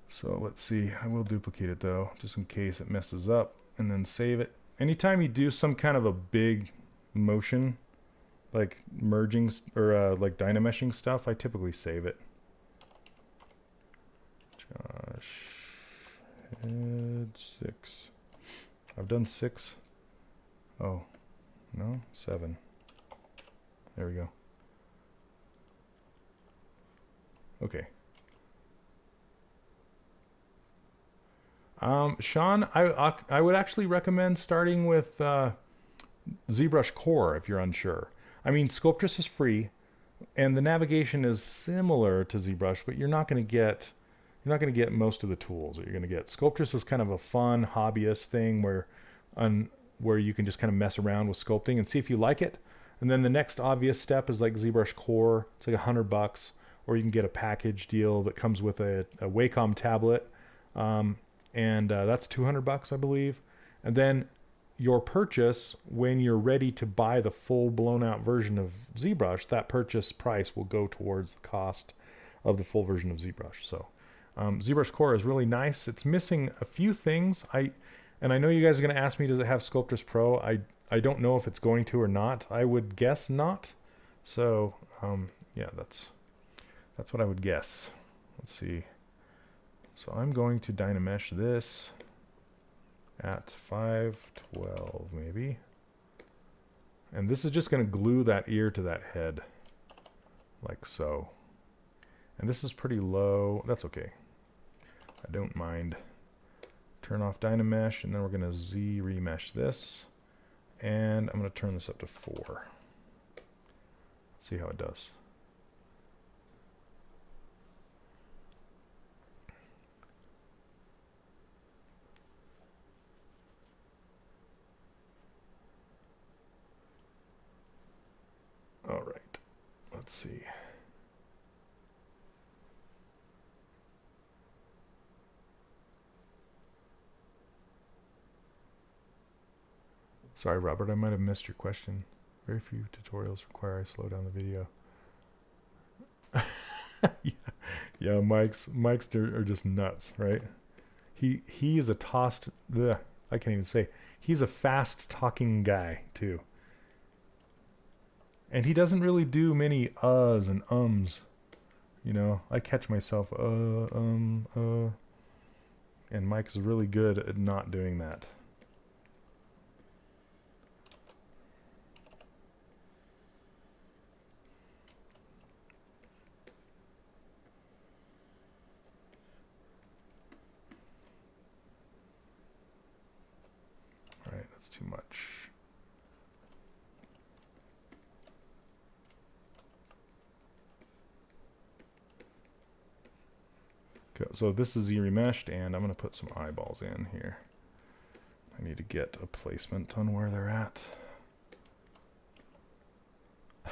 Speaker 1: So let's see. I will duplicate it though, just in case it messes up, and then save it. Anytime you do some kind of a big motion, like merging or like Dynameshing stuff, I typically save it. Josh Head 6. I've done 6. Oh, no, 7. There we go. Okay. Sean, I would actually recommend starting with ZBrush Core if you're unsure. I mean, Sculptress is free, and the navigation is similar to ZBrush, but you're not going to get most of the tools that you're going to get. Sculptress is kind of a fun hobbyist thing where you can just kind of mess around with sculpting and see if you like it. And then the next obvious step is like ZBrush Core. It's like $100, or you can get a package deal that comes with a Wacom tablet, and that's $200, I believe. And then your purchase, when you're ready to buy the full blown out version of ZBrush, that purchase price will go towards the cost of the full version of ZBrush. So ZBrush Core is really nice. It's missing a few things. And I know you guys are going to ask me, does it have Sculptress Pro? I don't know if it's going to or not. I would guess not. So yeah, that's what I would guess. Let's see. So I'm going to Dynamesh this at 512 maybe. And this is just going to glue that ear to that head like so. And this is pretty low. That's okay. I don't mind. Turn off Dynamesh, and then we're going to Z remesh this. And I'm going to turn this up to 4. See how it does. All right. Let's see. Sorry, Robert, I might have missed your question. Very few tutorials require I slow down the video. Yeah, Mike's are just nuts, right? He is a tossed. Bleh, I can't even say. He's a fast talking guy too, and he doesn't really do many uhs and ums. You know, I catch myself and Mike's really good at not doing that. That's too much. Okay, so this is remeshed, and I'm going to put some eyeballs in here. I need to get a placement on where they're at.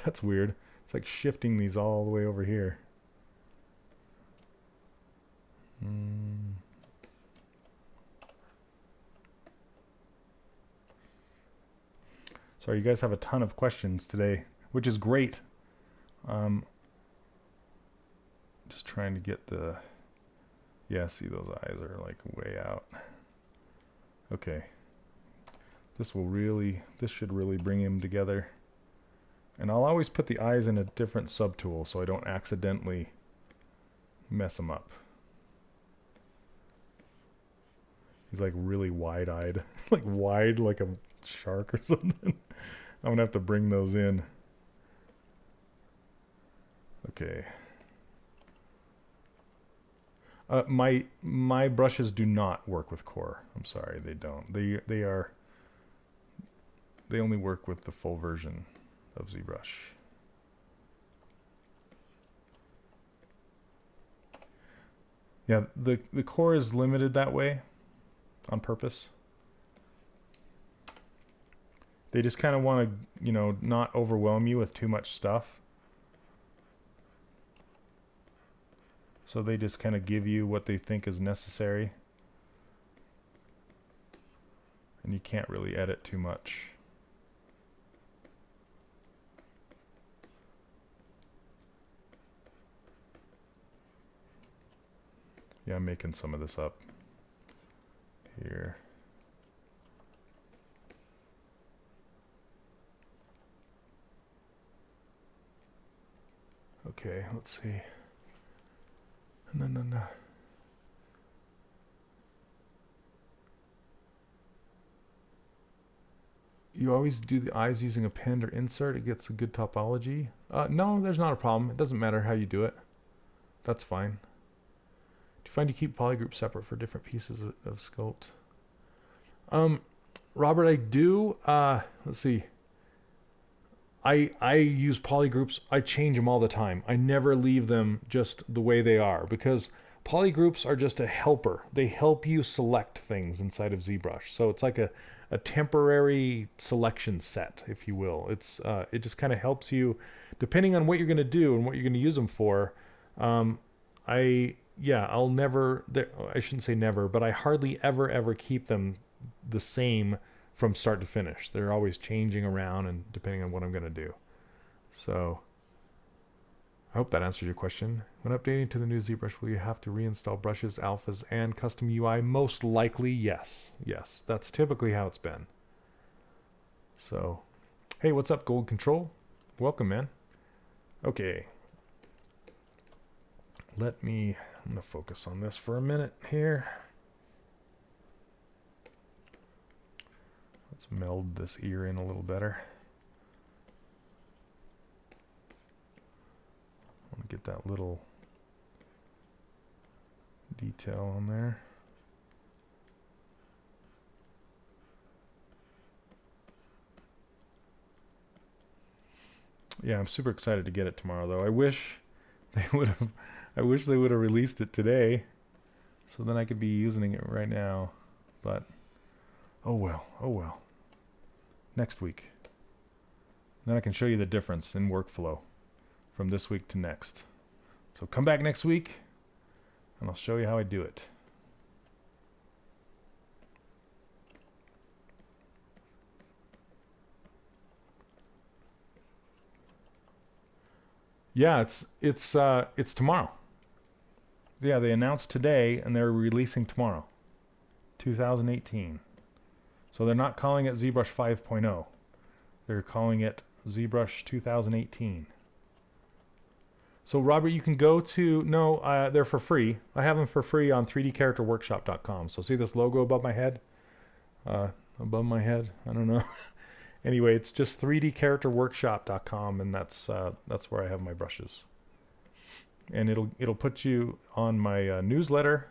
Speaker 1: That's weird. It's like shifting these all the way over here. Sorry, you guys have a ton of questions today, which is great. Just trying to get the... Yeah, see, those eyes are like way out. Okay. This should really bring him together. And I'll always put the eyes in a different subtool so I don't accidentally mess him up. He's like really wide-eyed, like wide like a shark or something. I'm gonna have to bring those in. Okay. My brushes do not work with core. I'm sorry, they don't. They only work with the full version of ZBrush. Yeah, the core is limited that way on purpose. They just kind of want to, not overwhelm you with too much stuff. So they just kind of give you what they think is necessary. And you can't really edit too much. Yeah, I'm making some of this up here. Okay, let's see. No. You always do the eyes using a pen or insert. It gets a good topology. No, there's not a problem. It doesn't matter how you do it. That's fine. Do you find you keep polygroups separate for different pieces of sculpt? Robert, I do. Let's see. I use polygroups. I change them all the time. I never leave them just the way they are because polygroups are just a helper. They help you select things inside of ZBrush. So it's like a temporary selection set, if you will. It just kind of helps you, depending on what you're going to do and what you're going to use them for. I'll never. I shouldn't say never, but I hardly ever keep them the same from start to finish. They're always changing around and depending on what I'm going to do. So I hope that answers your question. When updating to the new ZBrush, will you have to reinstall brushes, alphas, and custom UI? Most likely, yes. Yes, that's typically how it's been. So, hey, what's up, Gold Control? Welcome, man. Okay. I'm going to focus on this for a minute here. Let's meld this ear in a little better. I want to get that little detail on there. Yeah, I'm super excited to get it tomorrow though. I wish they would have released it today so then I could be using it right now. But oh well. Next week. Then I can show you the difference in workflow from this week to next. So come back next week and I'll show you how I do it. Yeah, it's tomorrow. Yeah, they announced today and they're releasing tomorrow. 2018. So they're not calling it ZBrush 5.0. They're calling it ZBrush 2018. So Robert, you can go to, they're for free. I have them for free on 3dcharacterworkshop.com. So see this logo above my head? I don't know. Anyway, it's just 3dcharacterworkshop.com, and that's where I have my brushes. And it'll put you on my newsletter,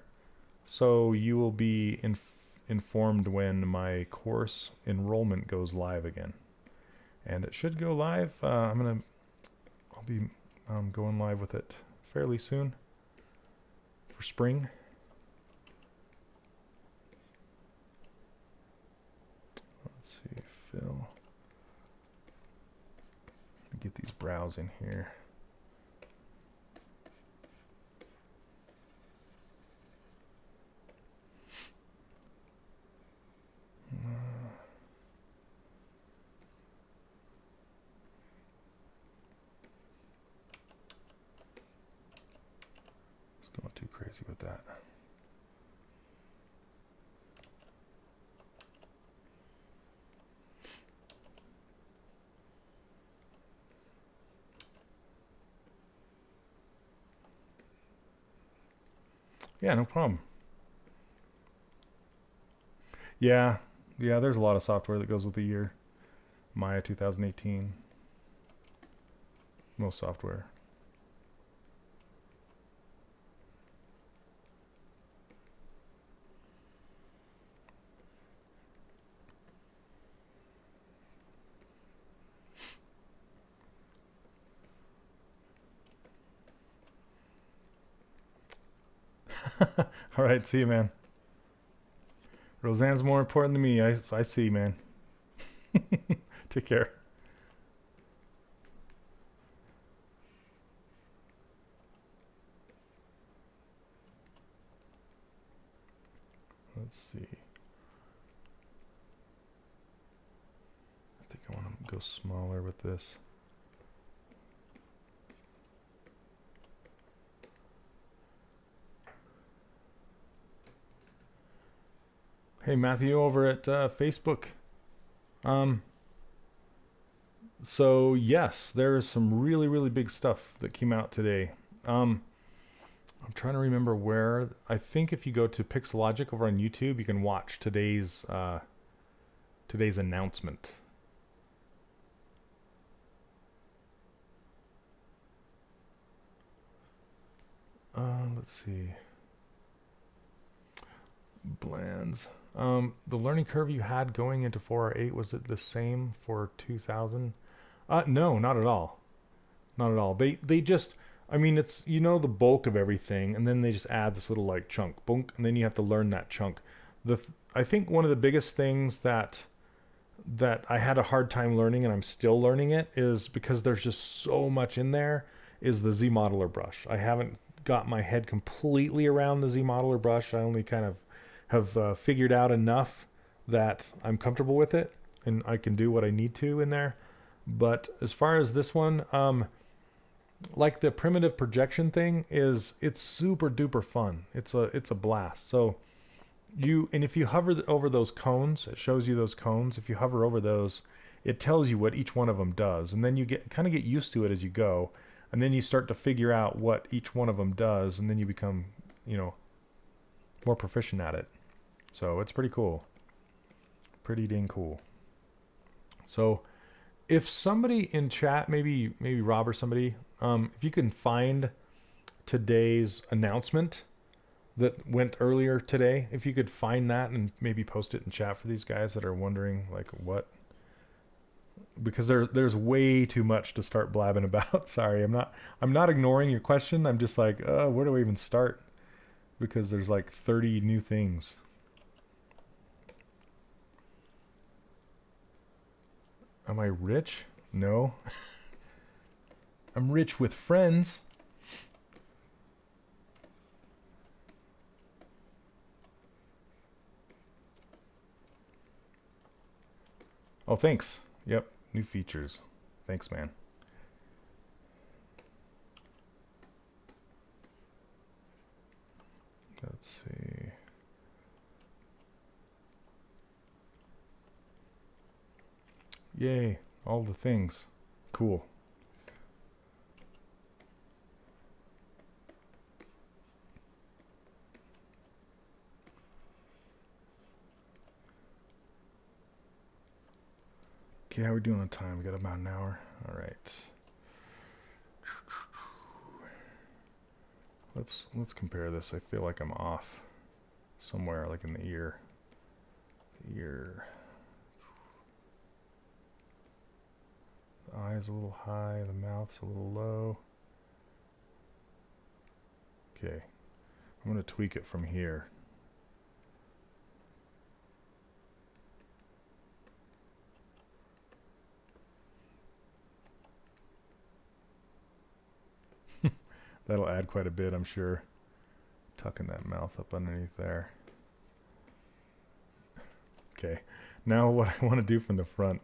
Speaker 1: so you will be informed when my course enrollment goes live again. And it should go live. I'll be going live with it fairly soon for spring. Let's see, Phil. Get these brows in here. It's going too crazy with that. Yeah, no problem. Yeah, there's a lot of software that goes with the year. Maya 2018. Most software. All right, see you, man. Roseanne's more important than me. I see, man. Take care. Let's see. I think I want to go smaller with this. Hey, Matthew over at Facebook. So yes, there is some really, really big stuff that came out today. I'm trying to remember where. I think if you go to Pixelogic over on YouTube, you can watch today's announcement. Let's see. Blends. The learning curve you had going into 4R8, was it the same for 2000? No, not at all. Not at all. They just, I mean, it's, you know, the bulk of everything, and then they just add this little like chunk, boink, and then you have to learn that chunk. I think one of the biggest things that I had a hard time learning, and I'm still learning it, is because there's just so much in there, is the Z Modeler brush. I haven't got my head completely around the Z Modeler brush. I only kind of have figured out enough that I'm comfortable with it and I can do what I need to in there. But as far as this one, like the primitive projection thing it's super duper fun. It's a blast. So if you hover over those cones, it shows you those cones. If you hover over those, it tells you what each one of them does. And then you kind of get used to it as you go. And then you start to figure out what each one of them does. And then you become, more proficient at it. So it's pretty cool. Pretty dang cool. So if somebody in chat, maybe Rob or somebody, if you can find today's announcement that went earlier today, if you could find that and maybe post it in chat for these guys that are wondering like what, because there's way too much to start blabbing about. Sorry, I'm not ignoring your question. I'm just like, where do I even start? Because there's like 30 new things. Am I rich? No. I'm rich with friends. Oh, thanks. Yep, new features. Thanks, man. Let's see. Yay, all the things. Cool. Okay, how are we doing on time? We got about an hour. All right. Let's compare this. I feel like I'm off somewhere, like in the ear. The ear. The eye's a little high. The mouth's a little low. Okay. I'm going to tweak it from here. That'll add quite a bit, I'm sure. Tucking that mouth up underneath there. Okay. Now what I want to do from the front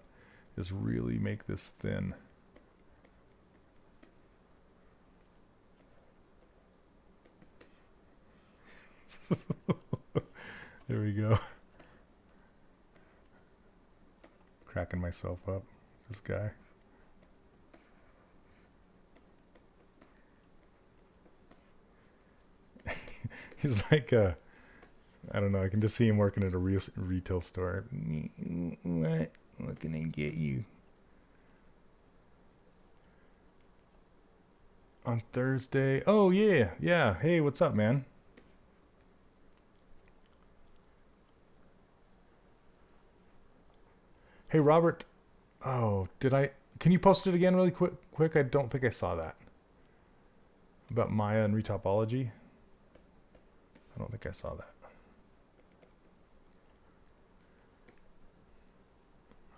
Speaker 1: is really make this thin. There we go. Cracking myself up, this guy. He's like I don't know, I can just see him working at a retail store. What can I get you? On Thursday. Oh, yeah. Yeah. Hey, what's up, man? Hey, Robert. Oh, can you post it again really quick? I don't think I saw that. About Maya and retopology. I don't think I saw that.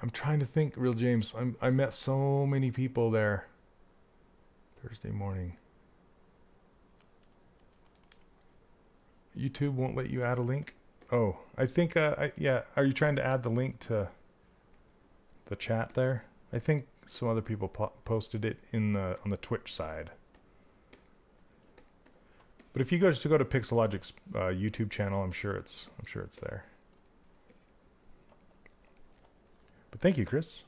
Speaker 1: I'm trying to think, Real James. I met so many people there. Thursday morning. YouTube won't let you add a link. Oh, I think, yeah. Are you trying to add the link to the chat there? I think some other people posted it in on the Twitch side. But if you go to Pixelogic's YouTube channel, I'm sure it's there. But thank you, Chris.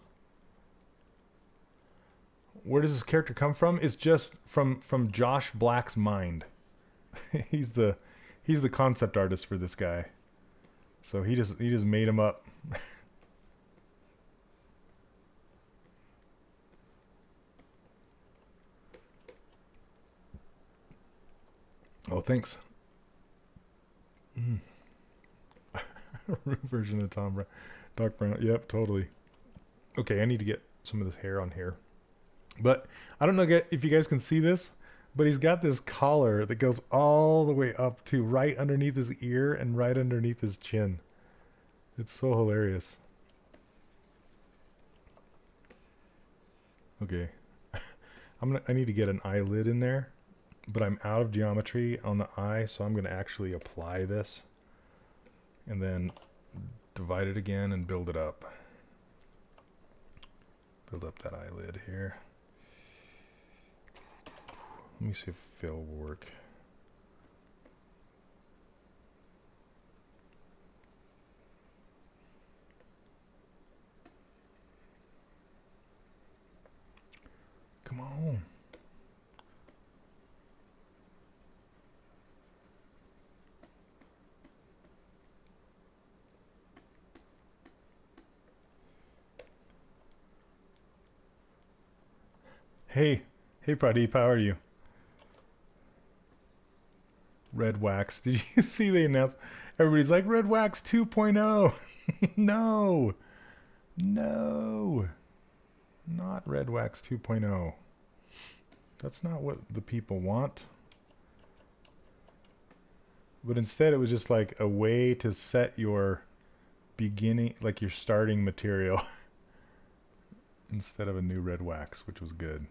Speaker 1: Where does this character come from? It's just from Josh Black's mind. he's the concept artist for this guy. So he just made him up. Oh, thanks. Version of Tom Brown. Doc Brown. Yep, totally. Okay, I need to get some of this hair on here. But I don't know if you guys can see this, but he's got this collar that goes all the way up to right underneath his ear and right underneath his chin. It's so hilarious. Okay. I need to get an eyelid in there, but I'm out of geometry on the eye, so I'm going to actually apply this and then divide it again and build it up. Build up that eyelid here. Let me see if fill will work. Come on. Hey Pradeep, how are you? Red Wax. Did you see they announced? Everybody's like, Red Wax 2.0. No. No. Not Red Wax 2.0. That's not what the people want. But instead it was just like a way to set your beginning, like your starting material instead of a new red wax, which was good.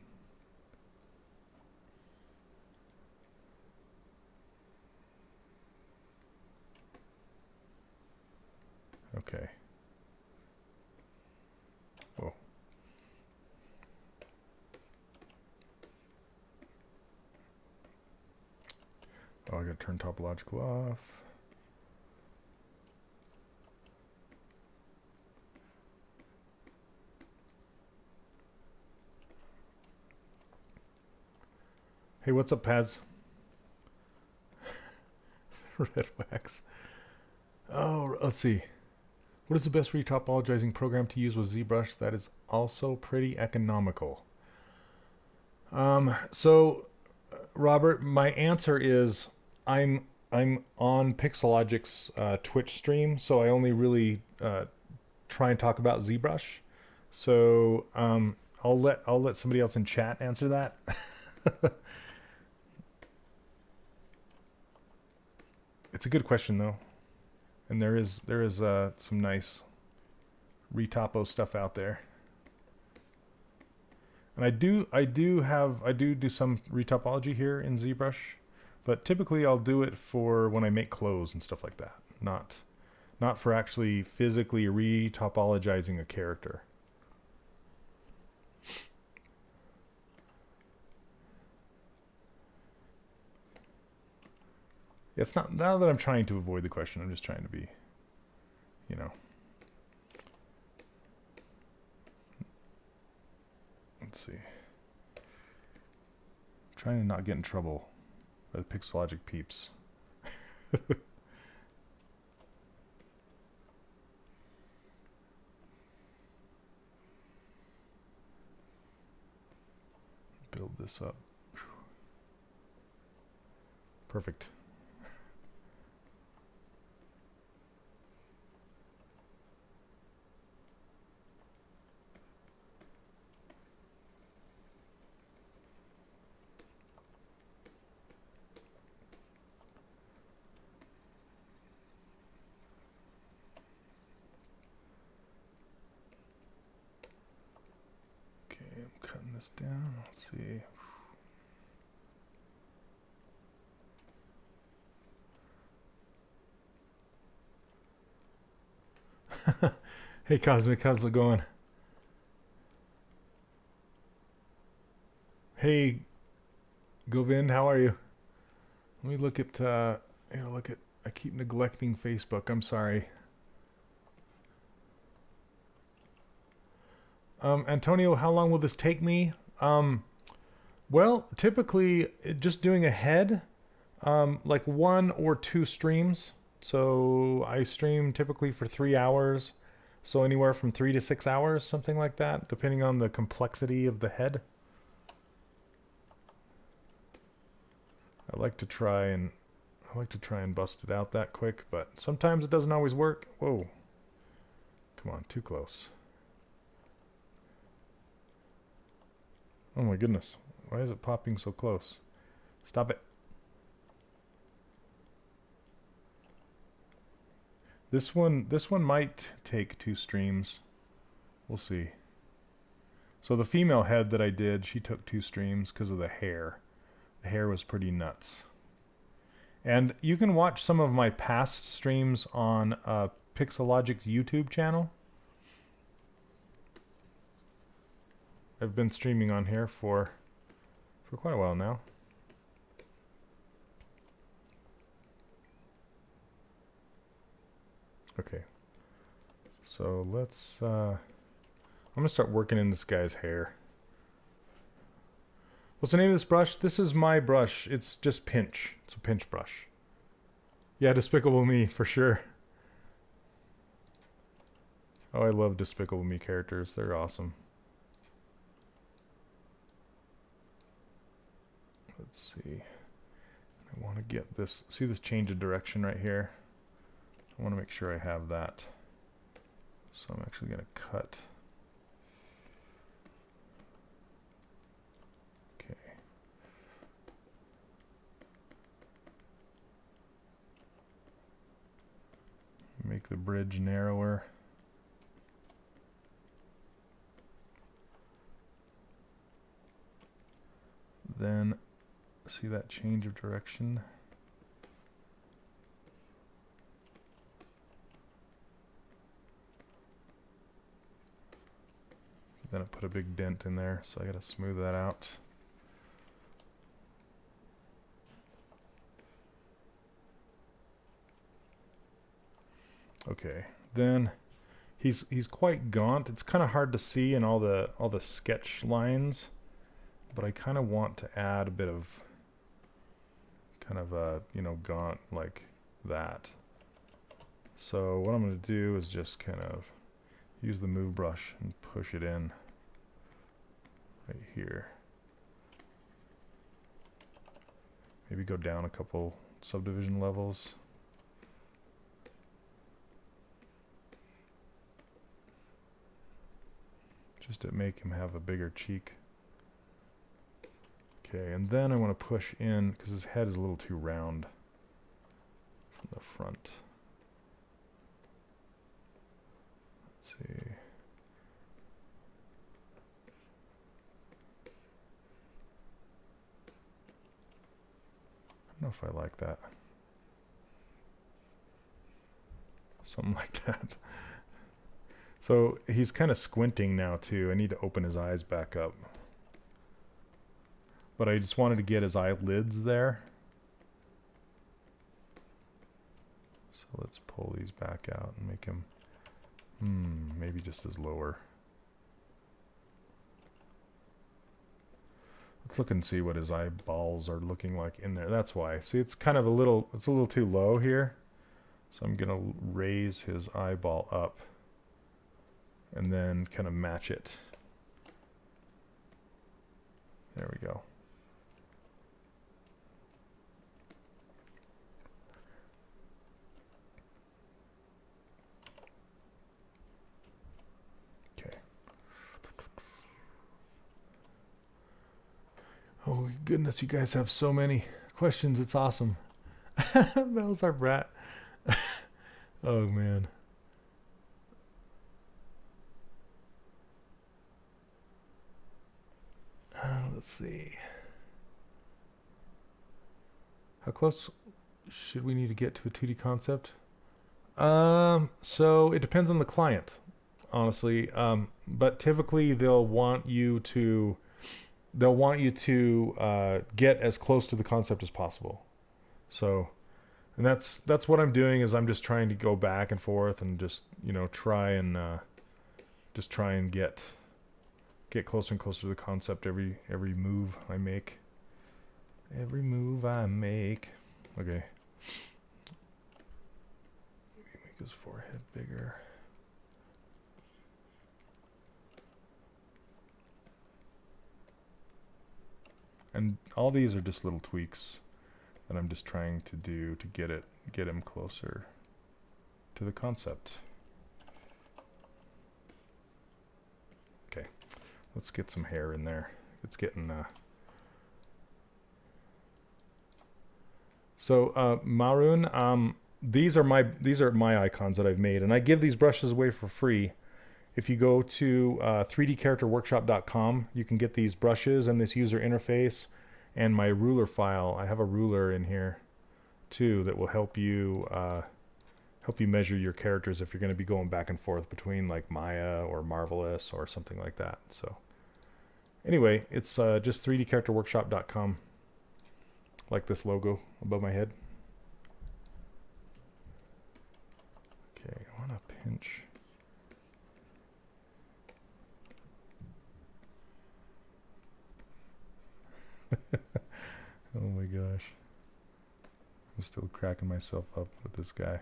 Speaker 1: Okay. Whoa. Oh, I gotta turn topological off. Hey, what's up, Paz? Red wax. Oh, let's see. What is the best retopologizing program to use with ZBrush that is also pretty economical? So, Robert, my answer is I'm on Pixelogic's Twitch stream, so I only really try and talk about ZBrush. So I'll let somebody else in chat answer that. It's a good question though. And there is some nice retopo stuff out there. And I do some retopology here in ZBrush, but typically I'll do it for when I make clothes and stuff like that, not for actually physically retopologizing a character. It's not, now that I'm trying to avoid the question, I'm just trying to be, you know. Let's see. I'm trying to not get in trouble by the Pixelogic peeps. Build this up. Perfect. this down. Let's see. Hey Cosmic, how's it going? Hey Govind, how are you? Let me look at I keep neglecting Facebook. I'm sorry. Antonio, how long will this take me? Well, typically just doing a head, like 1 or 2 streams. So I stream typically for 3 hours. So anywhere from 3 to 6 hours, something like that, depending on the complexity of the head. I like to try and bust it out that quick, but sometimes it doesn't always work. Whoa. Come on, too close. Oh my goodness. Why is it popping so close? Stop it. This one might take 2 streams. We'll see. So the female head that I did, she took 2 streams because of the hair. The hair was pretty nuts. And you can watch some of my past streams on Pixelogic's YouTube channel. I've been streaming on here for quite a while now. Okay. So let's I'm gonna start working in this guy's hair. What's the name of this brush? This is my brush. It's just pinch. It's a pinch brush. Yeah, Despicable Me, for sure. Oh, I love Despicable Me characters. They're awesome. Let's see. I want to get this. See this change of direction right here? I want to make sure I have that. So I'm actually going to cut. Okay. Make the bridge narrower. Then see that change of direction? Then it put a big dent in there, so I gotta smooth that out. Okay, then he's quite gaunt. It's kind of hard to see in all the sketch lines, but I kind of want to add a bit of kind of a, you know, gaunt like that. So what I'm going to do is just kind of use the move brush and push it in right here. Maybe go down a couple subdivision levels. Just to make him have a bigger cheek. Okay, and then I want to push in because his head is a little too round from the front. Let's see. I don't know if I like that. Something like that. So he's kind of squinting now too. I need to open his eyes back up. But I just wanted to get his eyelids there. So let's pull these back out and make him, maybe just his lower. Let's look and see what his eyeballs are looking like in there. That's why. See, it's kind of it's a little too low here. So I'm gonna raise his eyeball up and then kind of match it. There we go. Holy goodness, you guys have so many questions. It's awesome. Mel's our brat. Oh, man. let's see. How close should we need to get to a 2D concept? So it depends on the client, honestly. But typically they'll want you to get as close to the concept as possible. So, and that's what I'm doing, is I'm just trying to go back and forth and just, you know, try and get closer and closer to the concept every move I make. Every move I make. Okay. Make his forehead bigger. And all these are just little tweaks that I'm just trying to do to get him closer to the concept. Okay, let's get some hair in there. It's getting so Maroon, these are my icons that I've made, and I give these brushes away for free. If you go to 3dcharacterworkshop.com, you can get these brushes and this user interface and my ruler file. I have a ruler in here too that will help you measure your characters if you're going to be going back and forth between like Maya or Marvelous or something like that. So anyway, it's just 3dcharacterworkshop.com, like this logo above my head. Okay, I want to pinch. Oh my gosh. I'm still cracking myself up with this guy.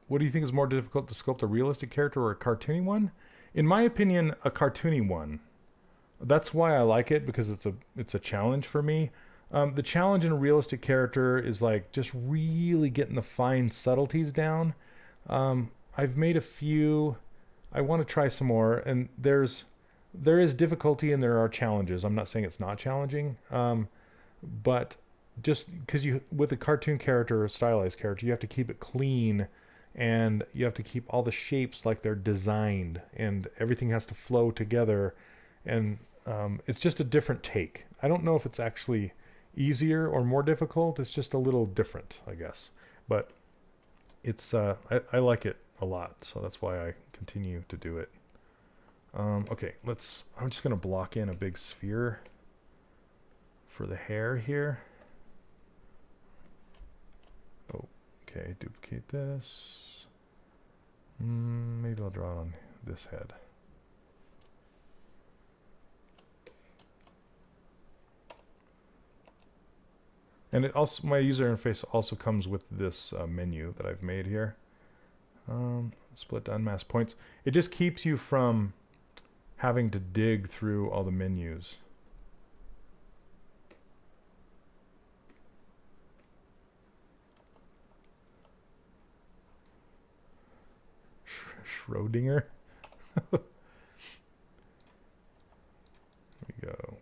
Speaker 1: What do you think is more difficult to sculpt, a realistic character or a cartoony one? In my opinion, a cartoony one. That's why I like it, because it's a challenge for me. The challenge in a realistic character is like just really getting the fine subtleties down. I've made a few. I want to try some more, and there is difficulty and there are challenges. I'm not saying it's not challenging, but just because with a cartoon character or a stylized character, you have to keep it clean, and you have to keep all the shapes like they're designed, and everything has to flow together, and it's just a different take. I don't know if it's actually easier or more difficult. It's just a little different, I guess, but it's I like it a lot, so that's why I continue to do it. Okay, I'm just gonna block in a big sphere for the hair here. Okay, duplicate this. Maybe I'll draw it on this head. And it also, my user interface also comes with this menu that I've made here. Split unmask points. It just keeps you from having to dig through all the menus. Schrodinger. There we go.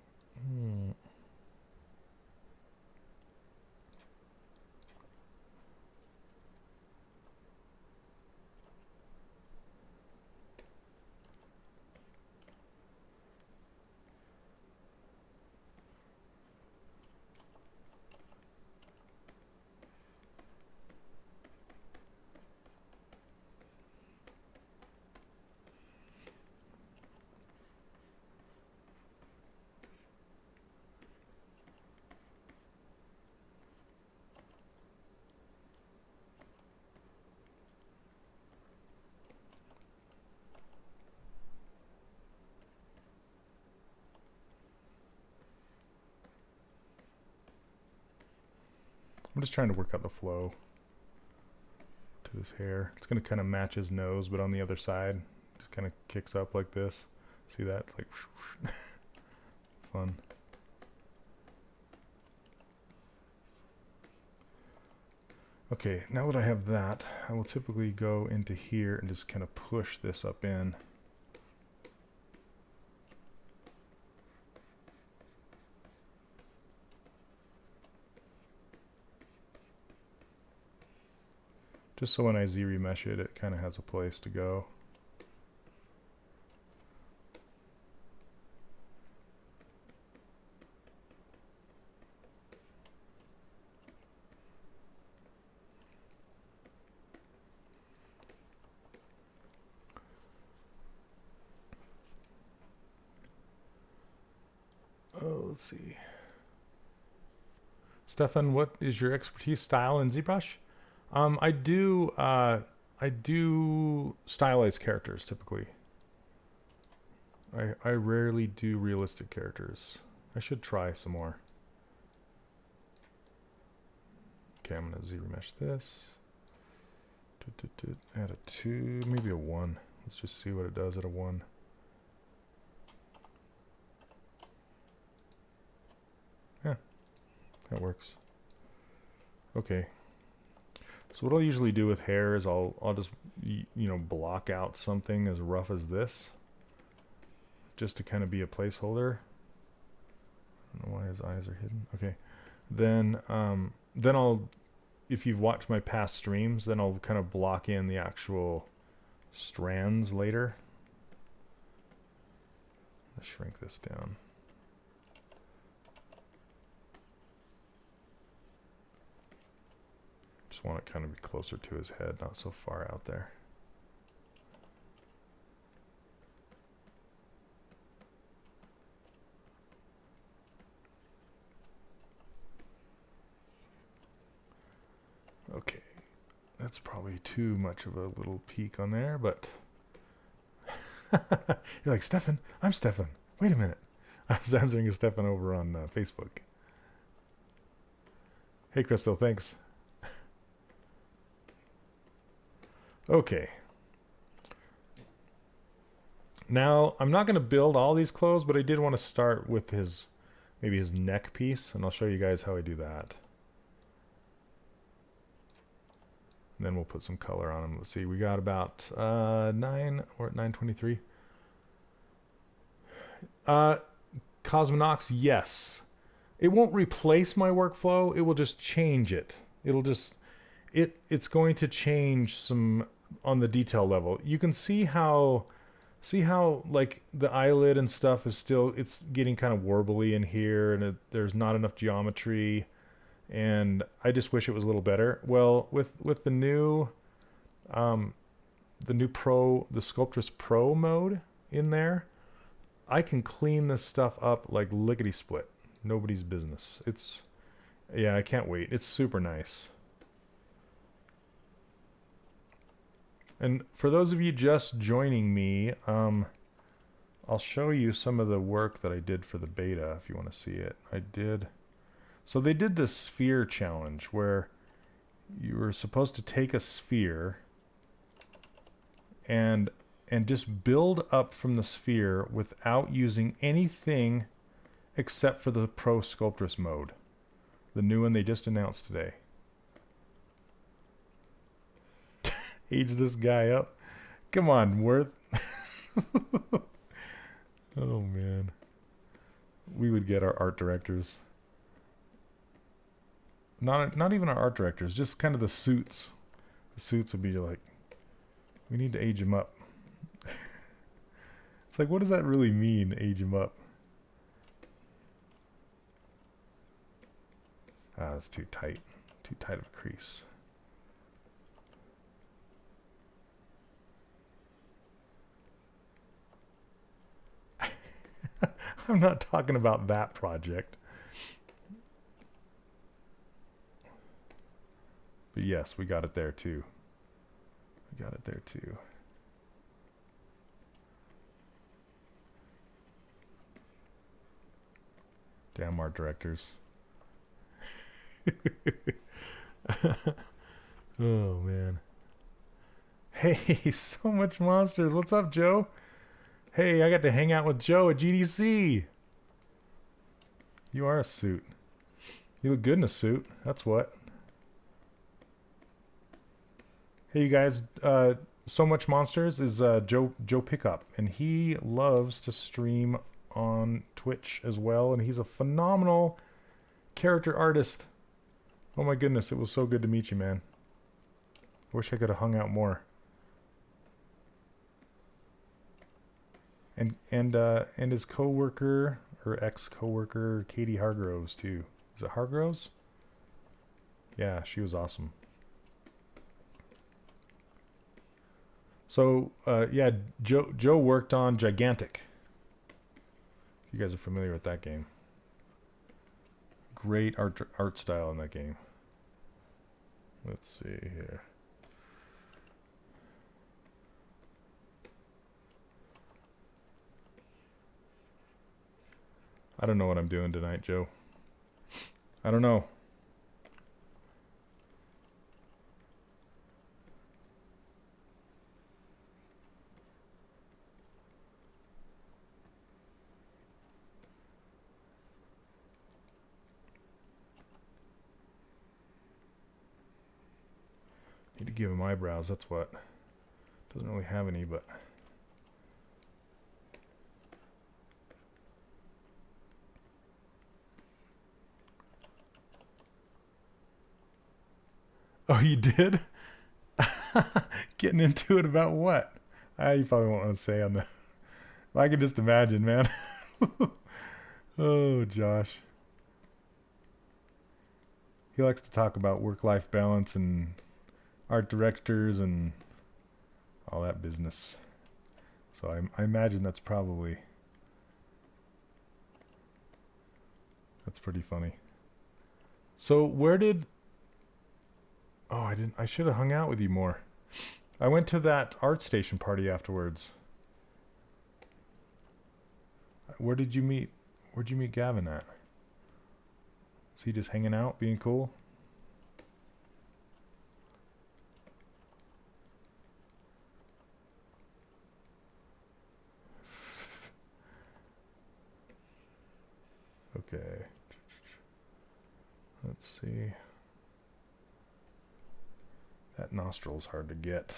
Speaker 1: I'm just trying to work out the flow to his hair. It's going to kind of match his nose, but on the other side, just kind of kicks up like this. See that? It's like fun. Okay, now that I have that, I will typically go into here and just kind of push this up in. Just so when I Z-remesh it, it kind of has a place to go. Oh, let's see. Stefan, what is your expertise style in ZBrush? I do stylized characters typically. I rarely do realistic characters. I should try some more. Okay, I'm gonna Z-remesh this. Add a 2, maybe a 1. Let's just see what it does at a 1. Yeah, that works. Okay. So what I'll usually do with hair is I'll just block out something as rough as this, just to kind of be a placeholder. I don't know why his eyes are hidden. Okay, then I'll, if you've watched my past streams, then I'll kind of block in the actual strands later. Let's shrink this down. Just want it kind of be closer to his head, not so far out there. Okay, that's probably too much of a little peak on there, but you're like, Stefan, I'm Stefan. Wait a minute. I was answering a Stefan over on Facebook. Hey, Crystal, thanks. Okay. Now, I'm not going to build all these clothes, but I did want to start with maybe his neck piece, and I'll show you guys how I do that. And then we'll put some color on him. Let's see, we got about 9, or at 9:23. Cosmonox, yes. It won't replace my workflow, it will just change it. It's going to change some on the detail level. You can see how like the eyelid and stuff is still, it's getting kind of warbly in here, and there's not enough geometry, and I just wish it was a little better. Well, with the new Pro, the Sculptress Pro mode in there, I can clean this stuff up like lickety split. Nobody's business. Yeah, I can't wait. It's super nice. And for those of you just joining me, I'll show you some of the work that I did for the beta if you want to see it. So they did this sphere challenge where you were supposed to take a sphere and just build up from the sphere without using anything except for the Pro Sculptress mode. The new one they just announced today. Age this guy up. Come on, Worth. Oh, man. We would get our art directors. Not even our art directors, just kind of the suits. The suits would be like, we need to age him up. It's like, what does that really mean, age him up? Ah, that's too tight. Too tight of a crease. I'm not talking about that project. But yes, we got it there too. We got it there too. Damn art directors. Oh, man. Hey, so much monsters. What's up, Joe? Hey, I got to hang out with Joe at GDC. You are a suit. You look good in a suit. That's what. Hey, you guys. So Much Monsters is Joe Pickup, and he loves to stream on Twitch as well, and he's a phenomenal character artist. Oh my goodness, it was so good to meet you, man. I wish I could have hung out more. And his coworker or ex-coworker Katie Hargroves too. Is it Hargroves? Yeah, she was awesome. So yeah, Joe worked on Gigantic. You guys are familiar with that game. Great art style in that game. Let's see here. I don't know what I'm doing tonight, Joe. I don't know. Need to give him eyebrows, that's what. Doesn't really have any, but... Oh, you did? Getting into it about what? You probably won't want to say on the... Well, I can just imagine, man. Oh, Josh. He likes to talk about work-life balance and art directors and all that business. So I imagine that's probably... That's pretty funny. So where did... Oh, I should have hung out with you more. I went to that art station party afterwards. Where'd you meet Gavin at? Is he just hanging out, being cool? Okay. Let's see. That nostril's hard to get.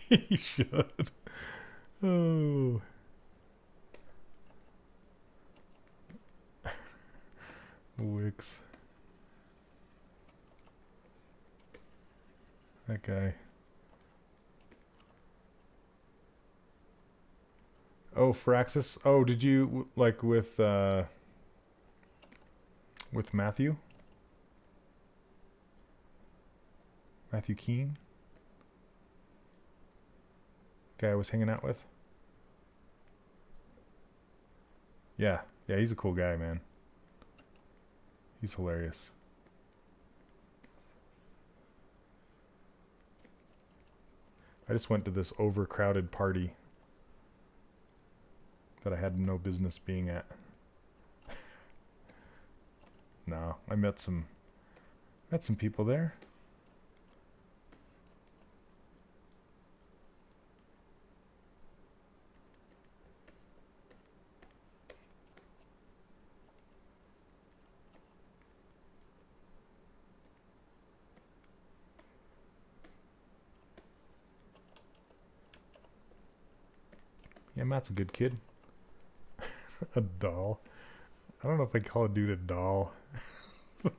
Speaker 1: He should. Oh. Wix. That guy. Oh, Firaxis. Oh, did you like with Matthew? Matthew Keane? Guy I was hanging out with? Yeah. Yeah, he's a cool guy, man. He's hilarious. I just went to this overcrowded party that I had no business being at. No, I met some people there. Yeah, Matt's a good kid. A doll. I don't know if I call a dude a doll.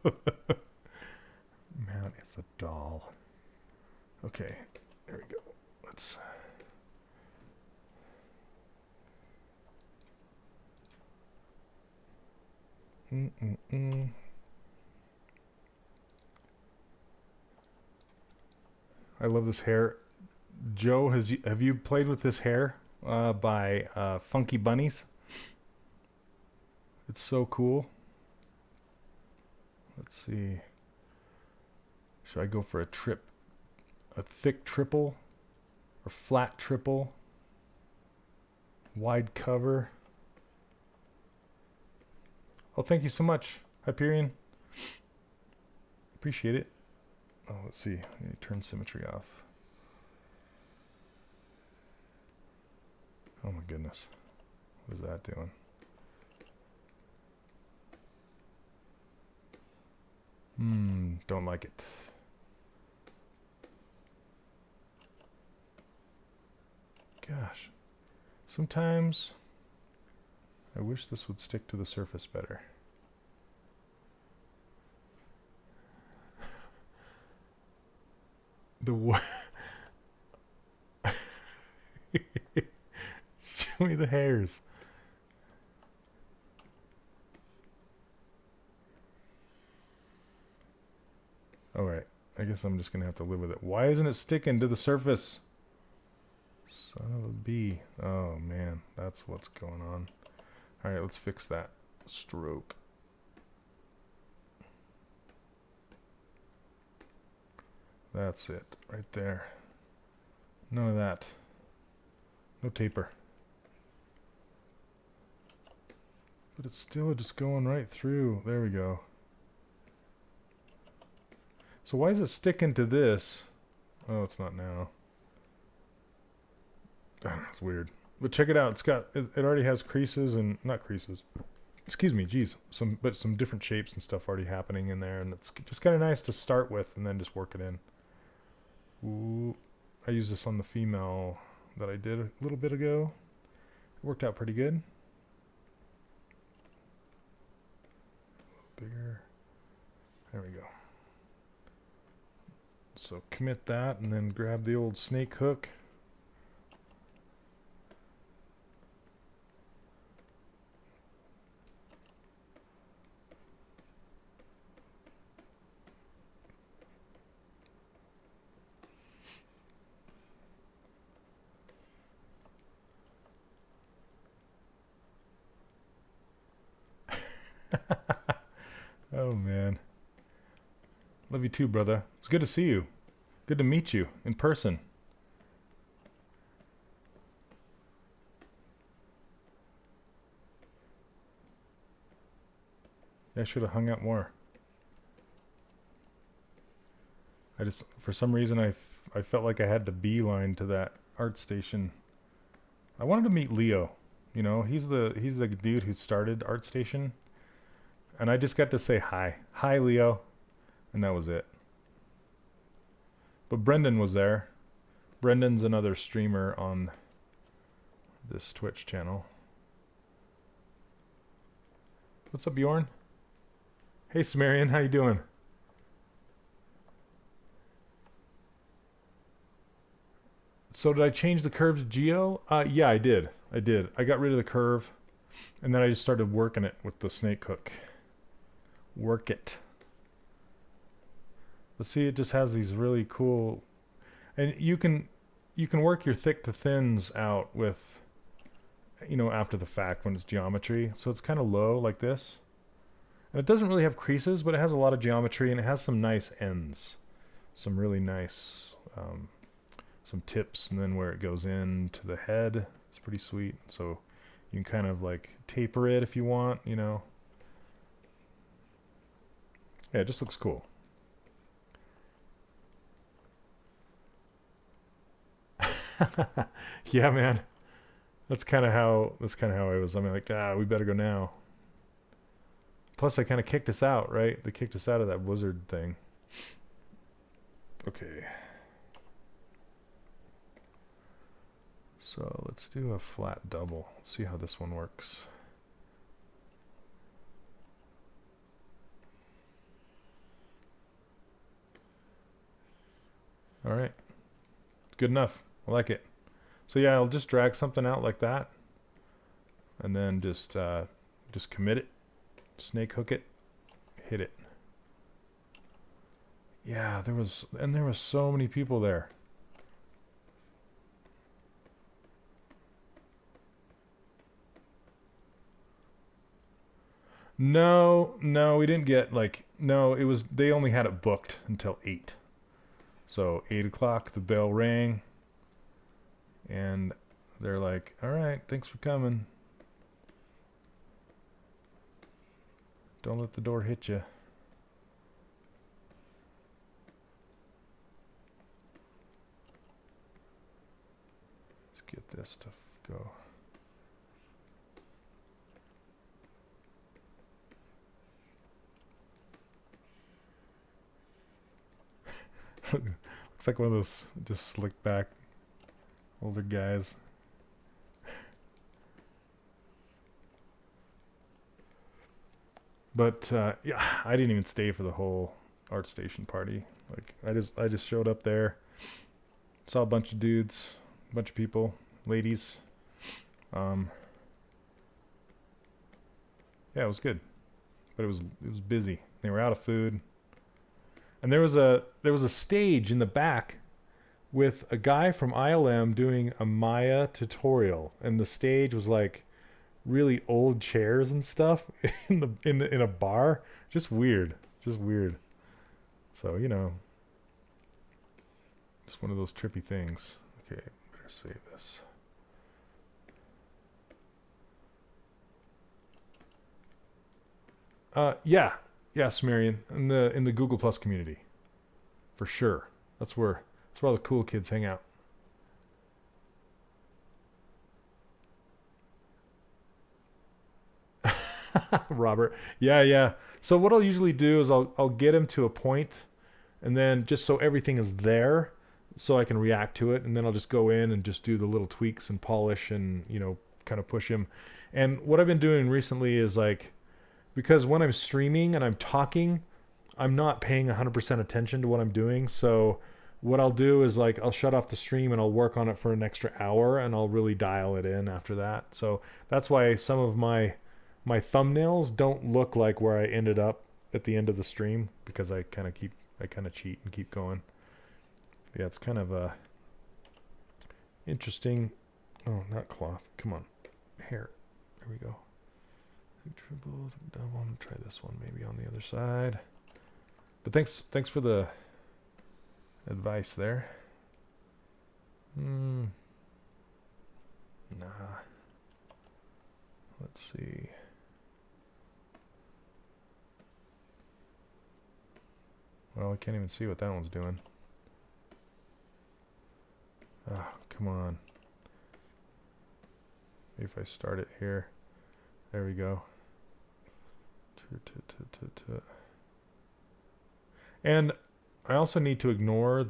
Speaker 1: Matt is a doll. Okay, there we go. Let's... I love this hair. Joe, have you played with this hair by Funky Bunnies? It's so cool. Let's see. Should I go for a thick triple or flat triple? Wide cover. Oh, thank you so much, Hyperion. Appreciate it. Oh, let's see. I need to turn symmetry off. Oh my goodness. What is that doing? Don't like it. Gosh. Sometimes I wish this would stick to the surface better. The Show me the hairs. Alright, I guess I'm just gonna have to live with it. Why isn't it sticking to the surface? Son of a bee. Oh man, that's what's going on. Alright, let's fix that stroke. That's it, right there. None of that. No taper. But it's still just going right through. There we go. So why is it sticking to this? Oh, it's not now. It's weird. But check it out. It's got, it already has creases and, not creases. Excuse me, geez. Some different shapes and stuff already happening in there. And it's just kind of nice to start with and then just work it in. Ooh, I used this on the female that I did a little bit ago. It worked out pretty good. Bigger. There we go. So commit that and then grab the old snake hook. Oh man. Love you too, brother. It's good to see you. Good to meet you in person. Yeah, I should have hung out more. I just, for some reason, I felt like I had to beeline to that art station. I wanted to meet Leo. You know, he's the dude who started ArtStation. And I just got to say hi. Hi, Leo. And that was it. But Brendan was there. Brendan's another streamer on this Twitch channel. What's up, Bjorn? Hey, Sumerian, how you doing? So did I change the curve to Geo? Yeah, I did. I got rid of the curve, and then I just started working it with the snake hook. Work it. But see, it just has these really cool, and you can work your thick to thins out with, you know, after the fact when it's geometry. So it's kind of low like this, and it doesn't really have creases, but it has a lot of geometry and it has some nice ends, some really nice, some tips, and then where it goes into the head, it's pretty sweet. So you can kind of like taper it if you want, you know. Yeah, it just looks cool. Yeah, man. That's kind of how I was. I mean, like, we better go now. Plus, they kind of kicked us out, right? They kicked us out of that wizard thing. Okay. So let's do a flat double. See how this one works. All right. Good enough. I like it. So yeah, I'll just drag something out like that, and then just commit it, snake hook it, hit it. Yeah, there was so many people there. No, we didn't get like, no, it was, they only had it booked until 8. So 8 o'clock, the bell rang, and they're like, all right, thanks for coming. Don't let the door hit you. Let's get this to go. Looks like one of those just slick back older guys. But yeah, I didn't even stay for the whole ArtStation party. Like I just showed up there, saw a bunch of dudes, a bunch of people, ladies. Yeah, it was good, but it was busy. They were out of food, and there was a stage in the back with a guy from ILM doing a Maya tutorial, and the stage was like really old chairs and stuff in a bar. Just weird. So, just one of those trippy things. Okay, better save this. Yeah, Sumerian in the Google Plus community, for sure. That's where all the cool kids hang out. Robert. Yeah. So what I'll usually do is I'll get him to a point, and then just so everything is there, so I can react to it, and then I'll just go in and just do the little tweaks and polish and kind of push him. And what I've been doing recently is like, because when I'm streaming and I'm talking, I'm not paying 100% attention to what I'm doing. So what I'll do is like I'll shut off the stream and I'll work on it for an extra hour, and I'll really dial it in after that. So that's why some of my thumbnails don't look like where I ended up at the end of the stream, because I kind of cheat and keep going. Yeah, it's kind of interesting. Oh, not cloth. Come on, hair. There we go. Triple, double. Try this one maybe on the other side. But thanks for the advice there. Nah. Let's see. Well, I can't even see what that one's doing. Oh, come on. Maybe if I start it here. There we go. And I also need to ignore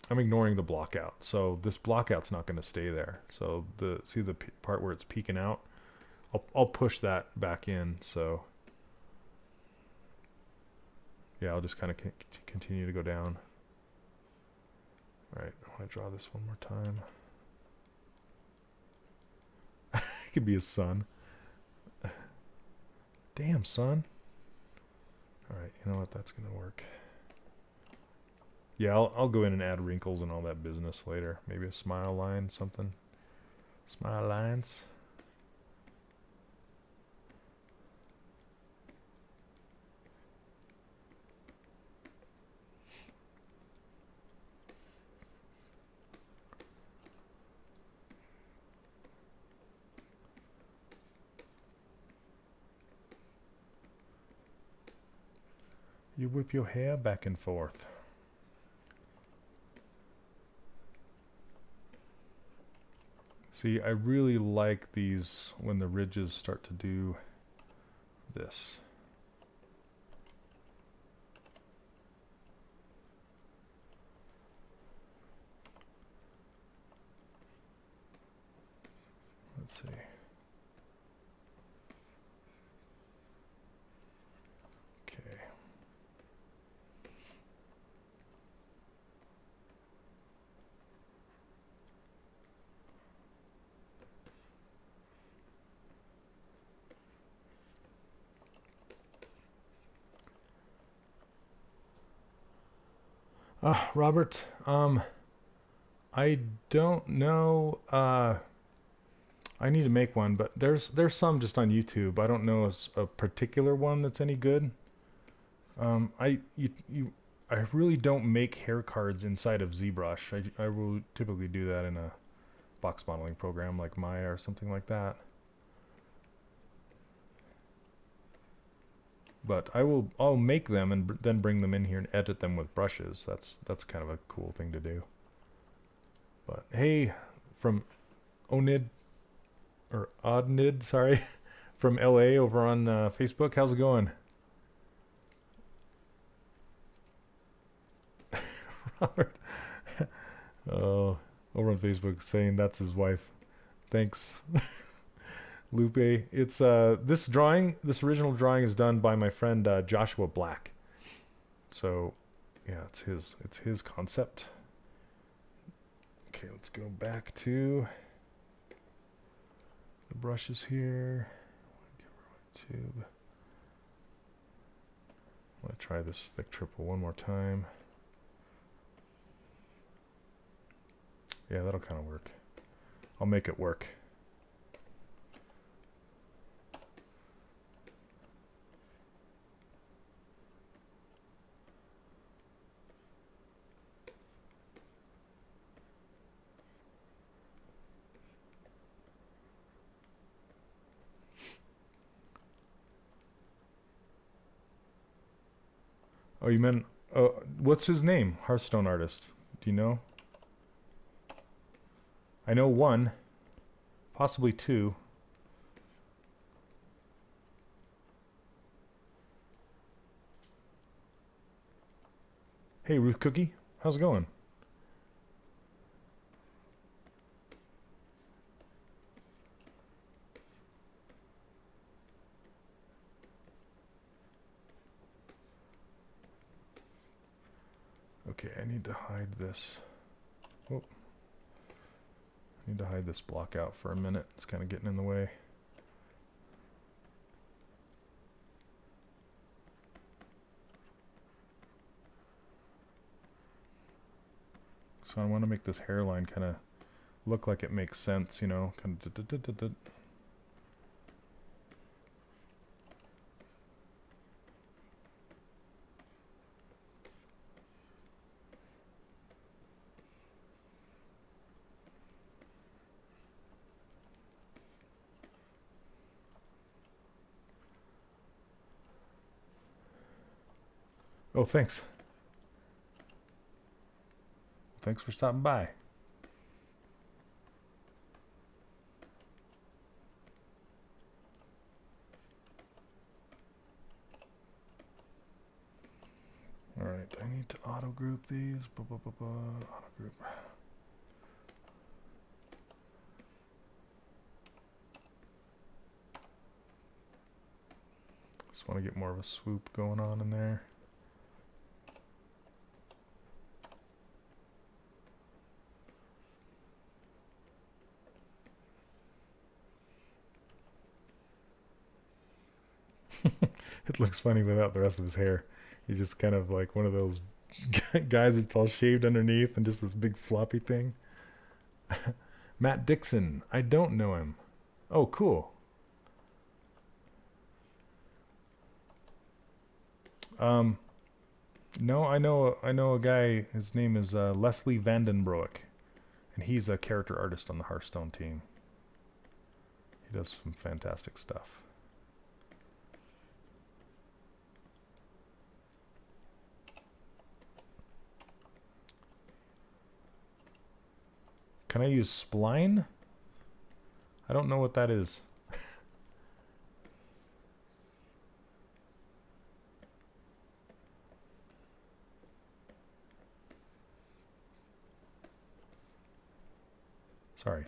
Speaker 1: I'm ignoring the block out. So this block out's not going to stay there. So see the part where it's peeking out? I'll push that back in. So yeah, I'll just kind of continue to go down. All right, I want to draw this one more time. It could be his son. Damn, son. All right, you know what? That's going to work. Yeah, I'll go in and add wrinkles and all that business later. Maybe a smile line, something. Smile lines. You whip your hair back and forth. See, I really like these when the ridges start to do this. Let's see. Robert, I don't know. I need to make one, but there's some just on YouTube. I don't know a particular one that's any good. I really don't make hair cards inside of ZBrush. I will typically do that in a box modeling program like Maya or something like that. But I'll make them and then bring them in here and edit them with brushes. That's kind of a cool thing to do. But hey, from Onid or Oddnid, sorry, from LA over on Facebook, how's it going? Robert, oh, over on Facebook saying that's his wife. Thanks. Lupe. It's this original drawing is done by my friend Joshua Black. So, yeah, it's his concept. Okay, let's go back to the brushes here. Tube. I'm gonna try this thick triple one more time. Yeah, that'll kind of work. I'll make it work. Oh, you meant, what's his name? Hearthstone artist. Do you know? I know one, possibly two. Hey, Ruth Cookie, how's it going? Okay, I need to hide this. Oh. I need to hide this block out for a minute. It's kind of getting in the way. So I want to make this hairline kind of look like it makes sense, you know, kind of. Oh, thanks. Thanks for stopping by. All right, I need to auto group these. Auto group. Just want to get more of a swoop going on in there. It looks funny without the rest of his hair. He's just kind of like one of those guys that's all shaved underneath and just this big floppy thing. Matt Dixon. I don't know him. Oh, cool. No, I know a guy. His name is Leslie Vandenbroek, and he's a character artist on the Hearthstone team. He does some fantastic stuff. Can I use spline? I don't know what that is. Sorry.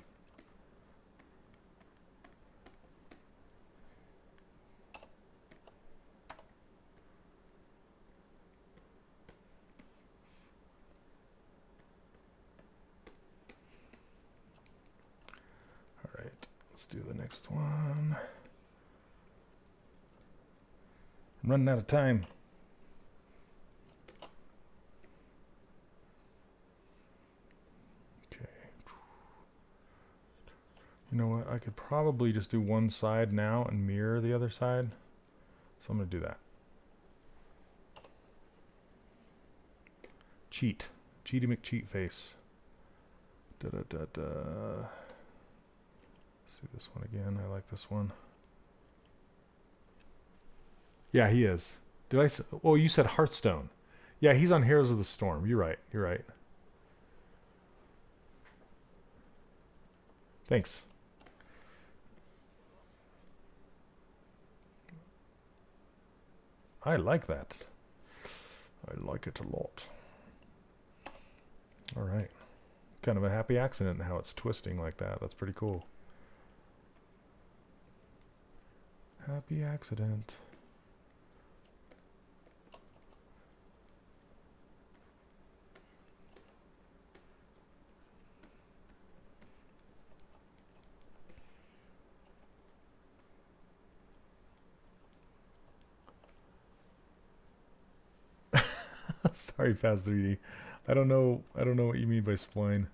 Speaker 1: All right, let's do the next one. I'm running out of time. You know what? I could probably just do one side now and mirror the other side. So I'm going to do that. Cheat. Cheaty McCheat face. Let's do this one again. I like this one. Yeah, he is. Did I say? Oh, you said Hearthstone. Yeah, he's on Heroes of the Storm. You're right. You're right. Thanks. I like that. I like it a lot. All right. Kind of a happy accident how it's twisting like that. That's pretty cool. Happy accident. Sorry, Fast 3D. I don't know what you mean by spline.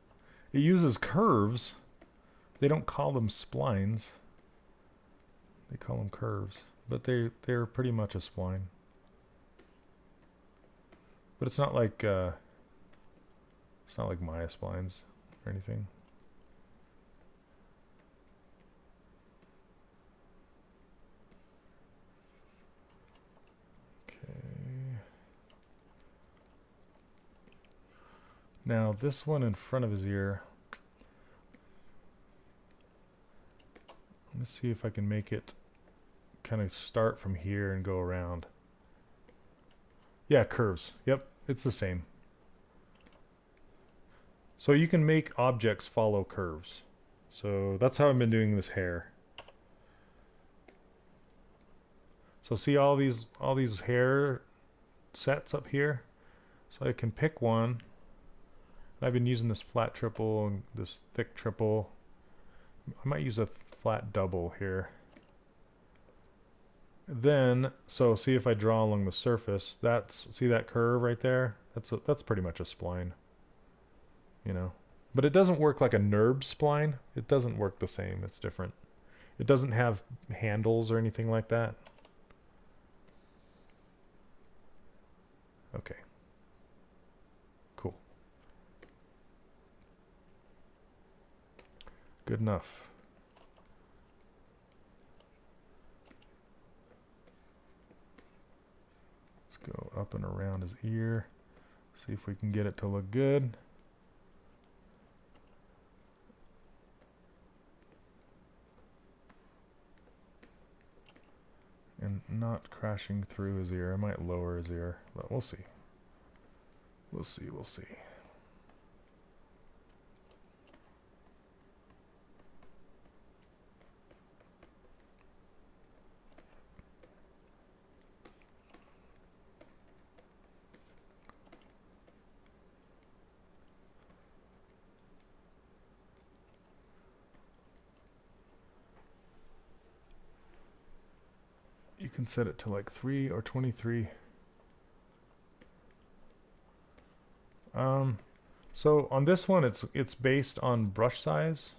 Speaker 1: It uses curves. They don't call them splines. They call them curves, but they're pretty much a spline. But it's not like Maya splines or anything. Now this one in front of his ear, let's see if I can make it kind of start from here and go around. Yeah, curves. Yep, it's the same. So you can make objects follow curves. So that's how I've been doing this hair. So see all these hair sets up here? So I can pick one. I've been using this flat triple and this thick triple. I might use a flat double here. Then, so see if I draw along the surface, see that curve right there? That's pretty much a spline, you know. But it doesn't work like a NURB spline. It doesn't work the same. It's different. It doesn't have handles or anything like that. Okay. Cool. Good enough. Let's go up and around his ear. See if we can get it to look good. And not crashing through his ear. I might lower his ear, but we'll see. We'll see, we'll see. You can set it to like 3 or 23. So on this one, it's based on brush size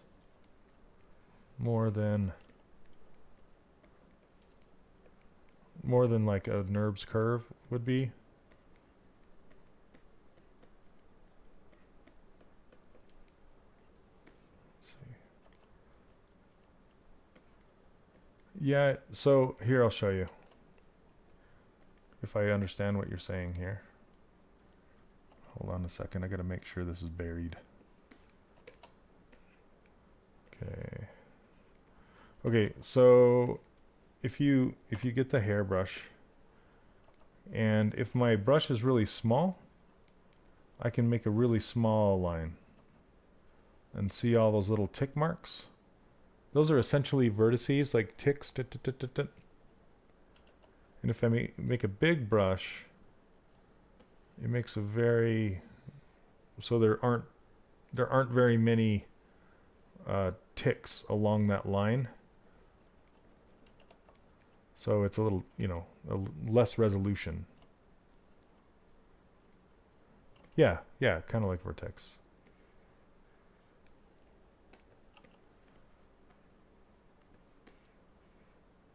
Speaker 1: more than like a NURBS curve would be. Let's see. Yeah, so here I'll show you if I understand what you're saying here. Hold on a second, I gotta make sure this is buried. Okay, so if you get the hairbrush, and if my brush is really small, I can make a really small line. And see all those little tick marks? Those are essentially vertices, like ticks. And if I make a big brush, it makes a very, so there aren't very many ticks along that line. So it's a little, less resolution. Yeah, kind of like vertex.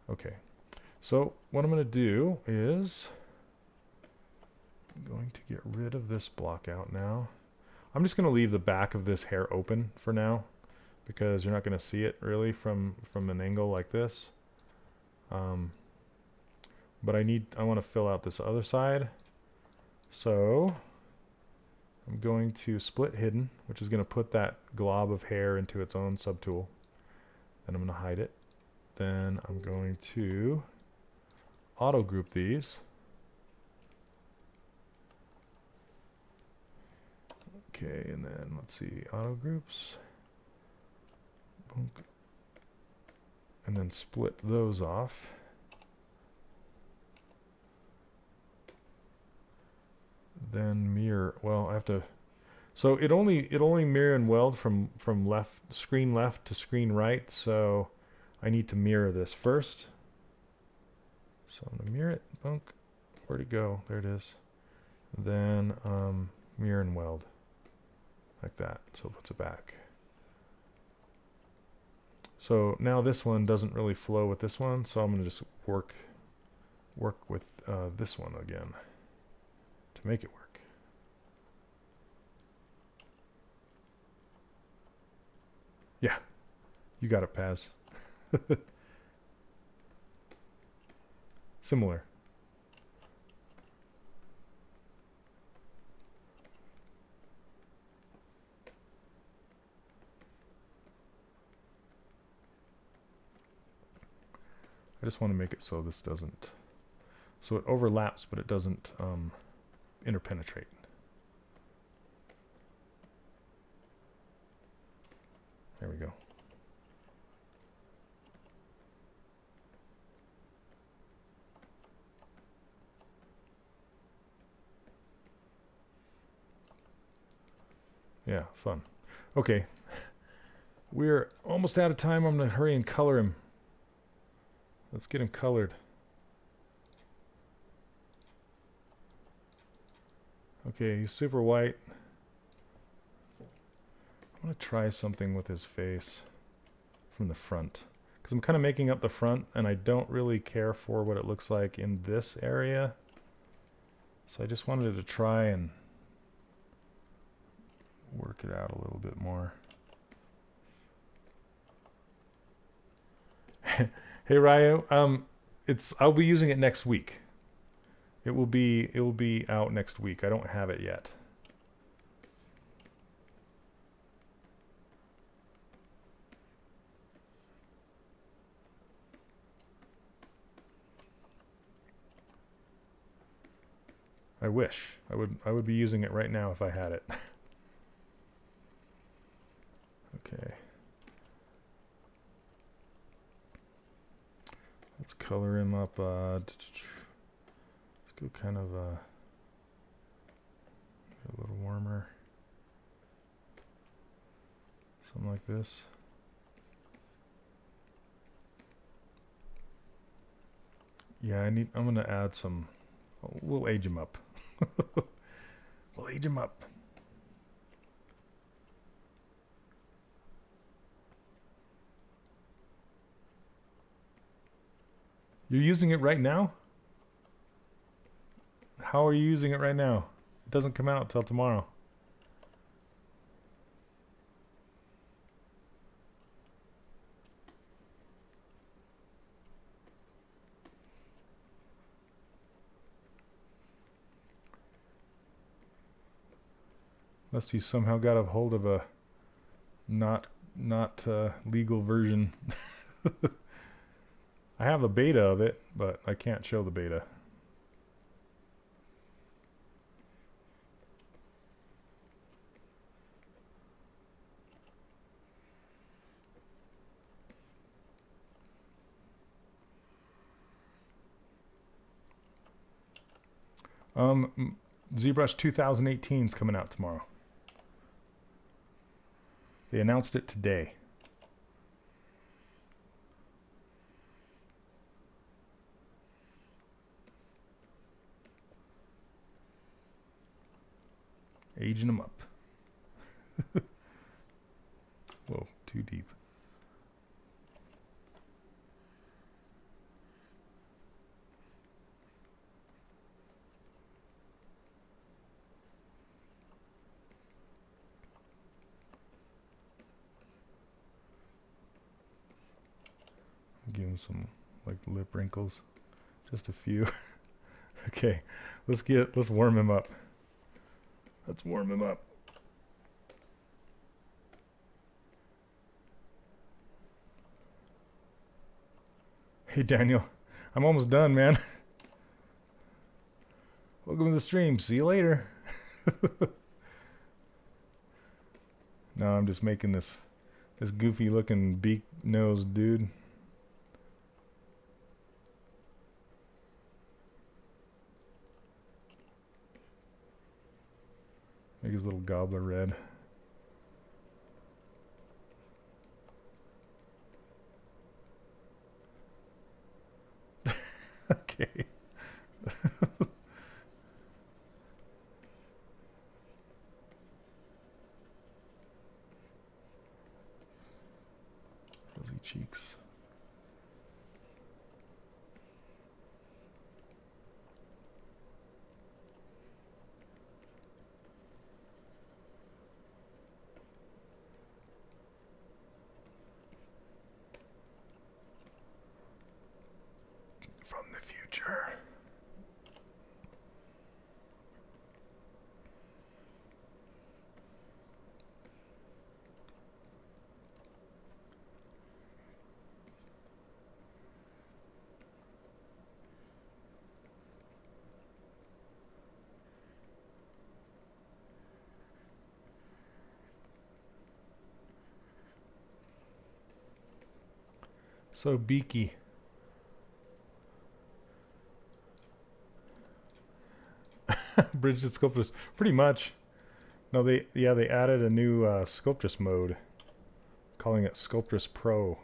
Speaker 1: Okay, so what I'm going to do is I'm going to get rid of this block out now. I'm just going to leave the back of this hair open for now because you're not going to see it really from an angle like this. But I want to fill out this other side. So I'm going to split hidden, which is going to put that glob of hair into its own subtool. Then I'm going to hide it. Then I'm going to auto group these. Okay, and then let's see, auto groups. Boom. And then split those off. then mirror. Well, I have to. So it only mirror and weld from screen left to screen right. So I need to mirror this first. So I'm gonna mirror it. Bunk. Where'd it go? There it is. Then mirror and weld like that. So it puts it back. So now this one doesn't really flow with this one. So I'm gonna just work with this one again to make it work. Yeah, you got it, Paz. Similar. I just want to make it so this doesn't, so it overlaps, but it doesn't interpenetrate. There we go. Yeah, fun. Okay. We're almost out of time. I'm going to hurry and color him. Let's get him colored. Okay, he's super white. I want to try something with his face from the front, because I'm kind of making up the front and I don't really care for what it looks like in this area. So I just wanted to try and work it out a little bit more. Hey Ryu, I'll be using it next week. It will be out next week. I don't have it yet. I wish I would be using it right now if I had it. Okay. Let's color him up. Let's go kind of a little warmer. Something like this. Yeah, I'm gonna add some. We'll age him up. We'll age him up. You're using it right now? How are you using it right now? It doesn't come out till tomorrow. Unless you somehow got a hold of a not legal version. I have a beta of it, but I can't show the beta. ZBrush 2018 is coming out tomorrow. They announced it today. Aging them up. Whoa, too deep. Give him some like lip wrinkles, just a few. Okay, let's warm him up. Let's warm him up. Hey Daniel, I'm almost done, man. Welcome to the stream. See you later. No, I'm just making this goofy looking beak nose dude. Make his little gobbler red. Okay. Fuzzy cheeks. From the future. So beaky. Bridge to Sculptress. Pretty much. No, they added a new Sculptress mode, calling it Sculptress Pro.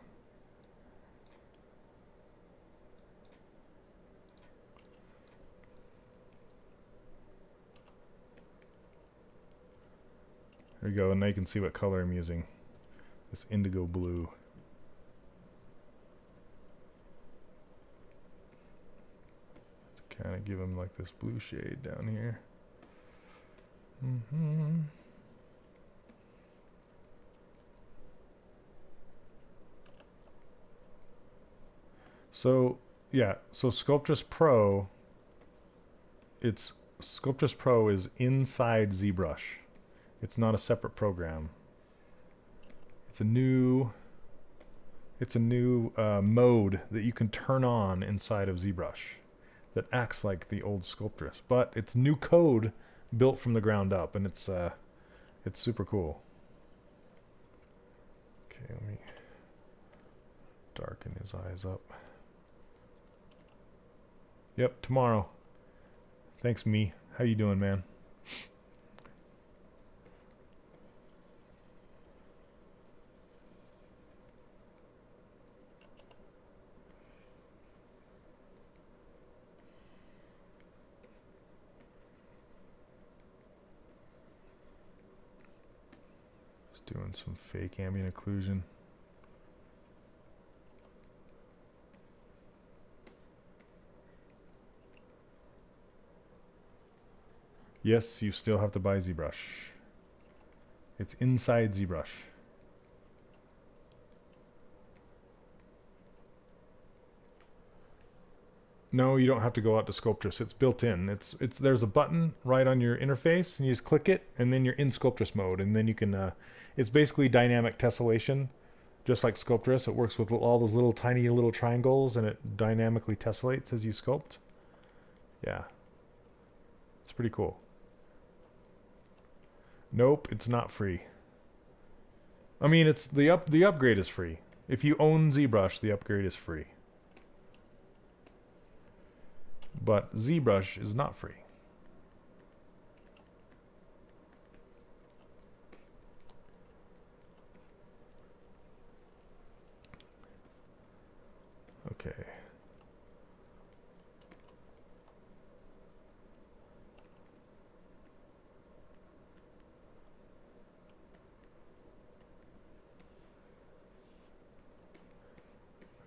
Speaker 1: There you go, and now you can see what color I'm using. This indigo blue. Kind of give him like this blue shade down here. So yeah, so Sculptress Pro. Sculptress Pro is inside ZBrush. It's not a separate program. It's a new mode that you can turn on inside of ZBrush that acts like the old Sculptress, but it's new code built from the ground up, and it's super cool. Okay, let me darken his eyes up. Yep, tomorrow. Thanks, me. How you doing, man? Doing some fake ambient occlusion. Yes, you still have to buy ZBrush. It's inside ZBrush. No, you don't have to go out to Sculptress. It's built in. There's a button right on your interface, and you just click it, and then you're in Sculptress mode, and then you can. It's basically dynamic tessellation, just like Sculptress. It works with all those little tiny little triangles, and it dynamically tessellates as you sculpt. Yeah, it's pretty cool. Nope, it's not free. I mean, it's the upgrade is free. If you own ZBrush, the upgrade is free. But ZBrush is not free. Okay.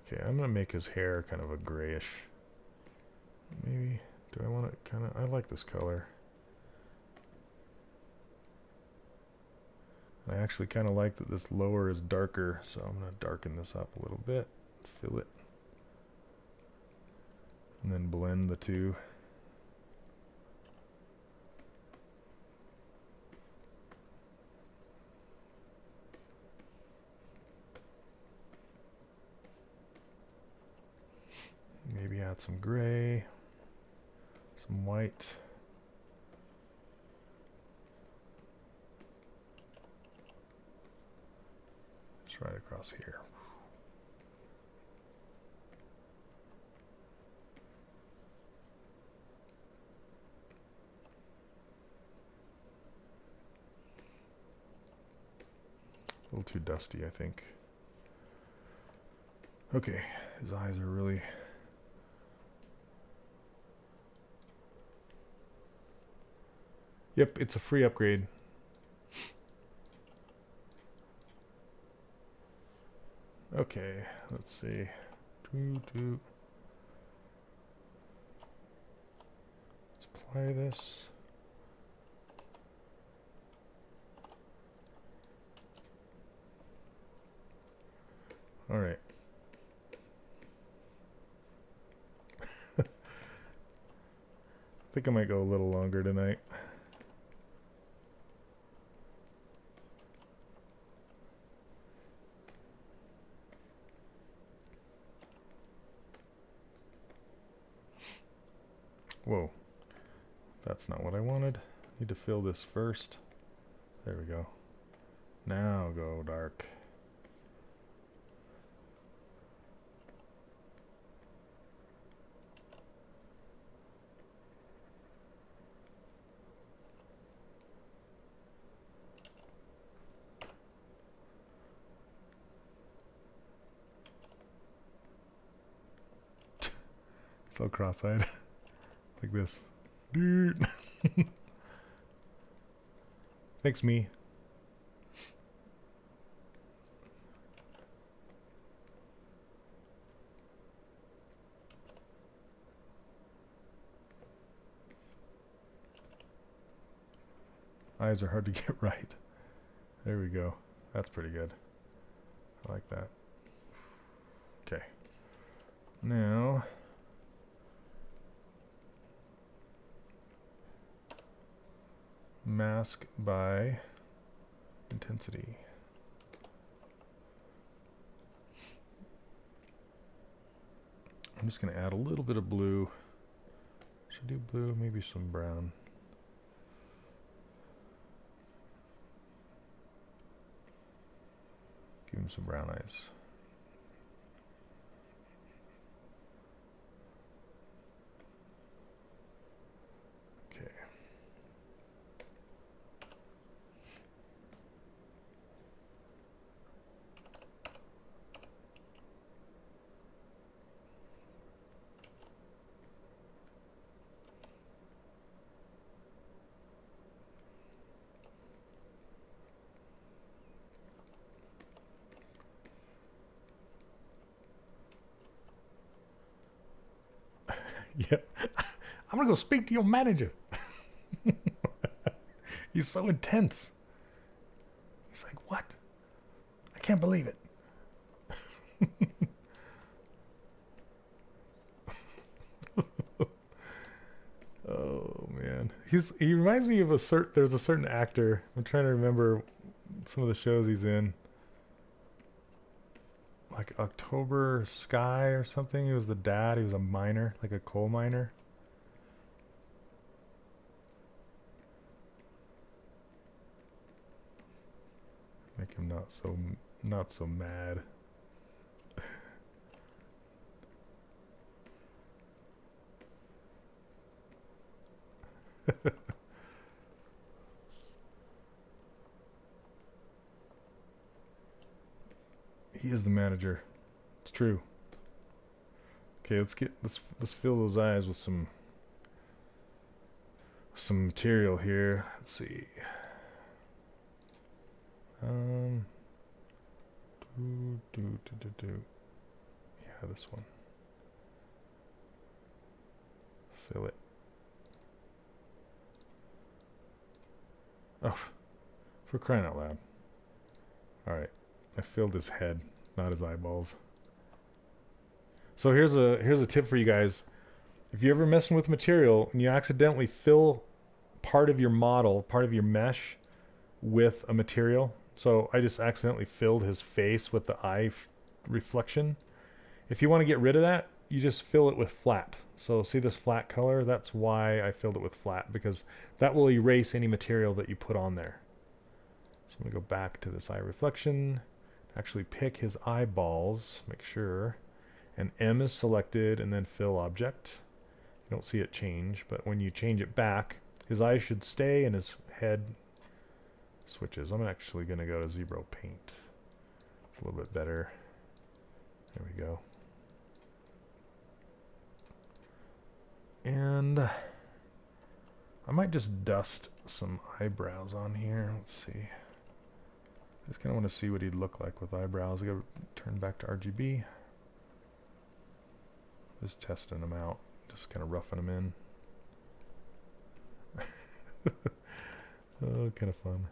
Speaker 1: Okay, I'm gonna make his hair kind of a grayish. Maybe, do I want to kind of, I like this color. I actually kind of like that this lower is darker, so I'm going to darken this up a little bit, fill it, and then blend the two. Maybe add some gray, some white. Just right across here. A little too dusty, I think. Okay, his eyes are really... Yep, it's a free upgrade. Okay, let's see. Let's apply this. All right. I think I might go a little longer tonight. Whoa, that's not what I wanted. Need to fill this first. There we go. Now go dark. So cross-eyed. Like this. Dude. Thanks, me. Eyes are hard to get right. There we go. That's pretty good. I like that. Okay. Now... mask by intensity. I'm just going to add a little bit of blue. Should I do blue? Maybe some brown. Give him some brown eyes. Yeah, I'm gonna go speak to your manager. He's so intense. He's like, what? I can't believe it. Oh man, he reminds me of there's a certain actor. I'm trying to remember some of the shows he's in. Like October Sky or something. He was the dad. He was a miner, like a coal miner. Make him not so mad. He is the manager. It's true. Okay, let's fill those eyes with some material here. Let's see. Yeah, this one. Fill it. Oh, for crying out loud. All right, I filled his head, not his eyeballs. So here's a tip for you guys. If you're ever messing with material and you accidentally fill part of your model, part of your mesh with a material. So I just accidentally filled his face with the eye reflection. If you want to get rid of that, you just fill it with flat. So see this flat color? That's why I filled it with flat, because that will erase any material that you put on there. So I'm going to go back to this eye reflection, actually pick his eyeballs, make sure, and M is selected, and then fill object. You don't see it change, but when you change it back, his eyes should stay and his head switches. I'm actually going to go to ZBrush Paint. It's a little bit better. There we go. And I might just dust some eyebrows on here. Let's see. I just kind of want to see what he'd look like with eyebrows. I gotta turn back to RGB. Just testing them out. Just kind of roughing them in. Oh, kind of fun.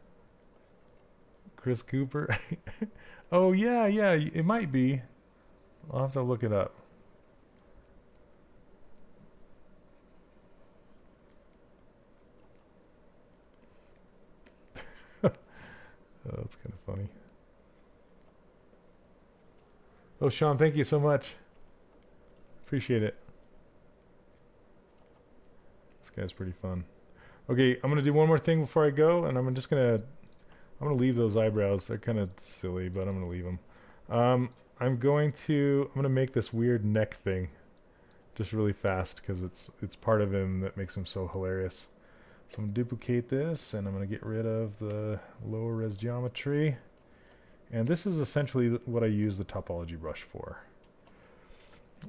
Speaker 1: Chris Cooper. Oh, yeah, it might be. I'll have to look it up. Oh, that's kind of funny. Oh, Sean, thank you so much. Appreciate it. This guy's pretty fun. Okay, I'm gonna do one more thing before I go, and I'm gonna leave those eyebrows. They're kind of silly, but I'm gonna leave them. I'm gonna make this weird neck thing, just really fast, because it's part of him that makes him so hilarious. So I'm gonna duplicate this, and I'm gonna get rid of the lower res geometry. And this is essentially what I use the topology brush for.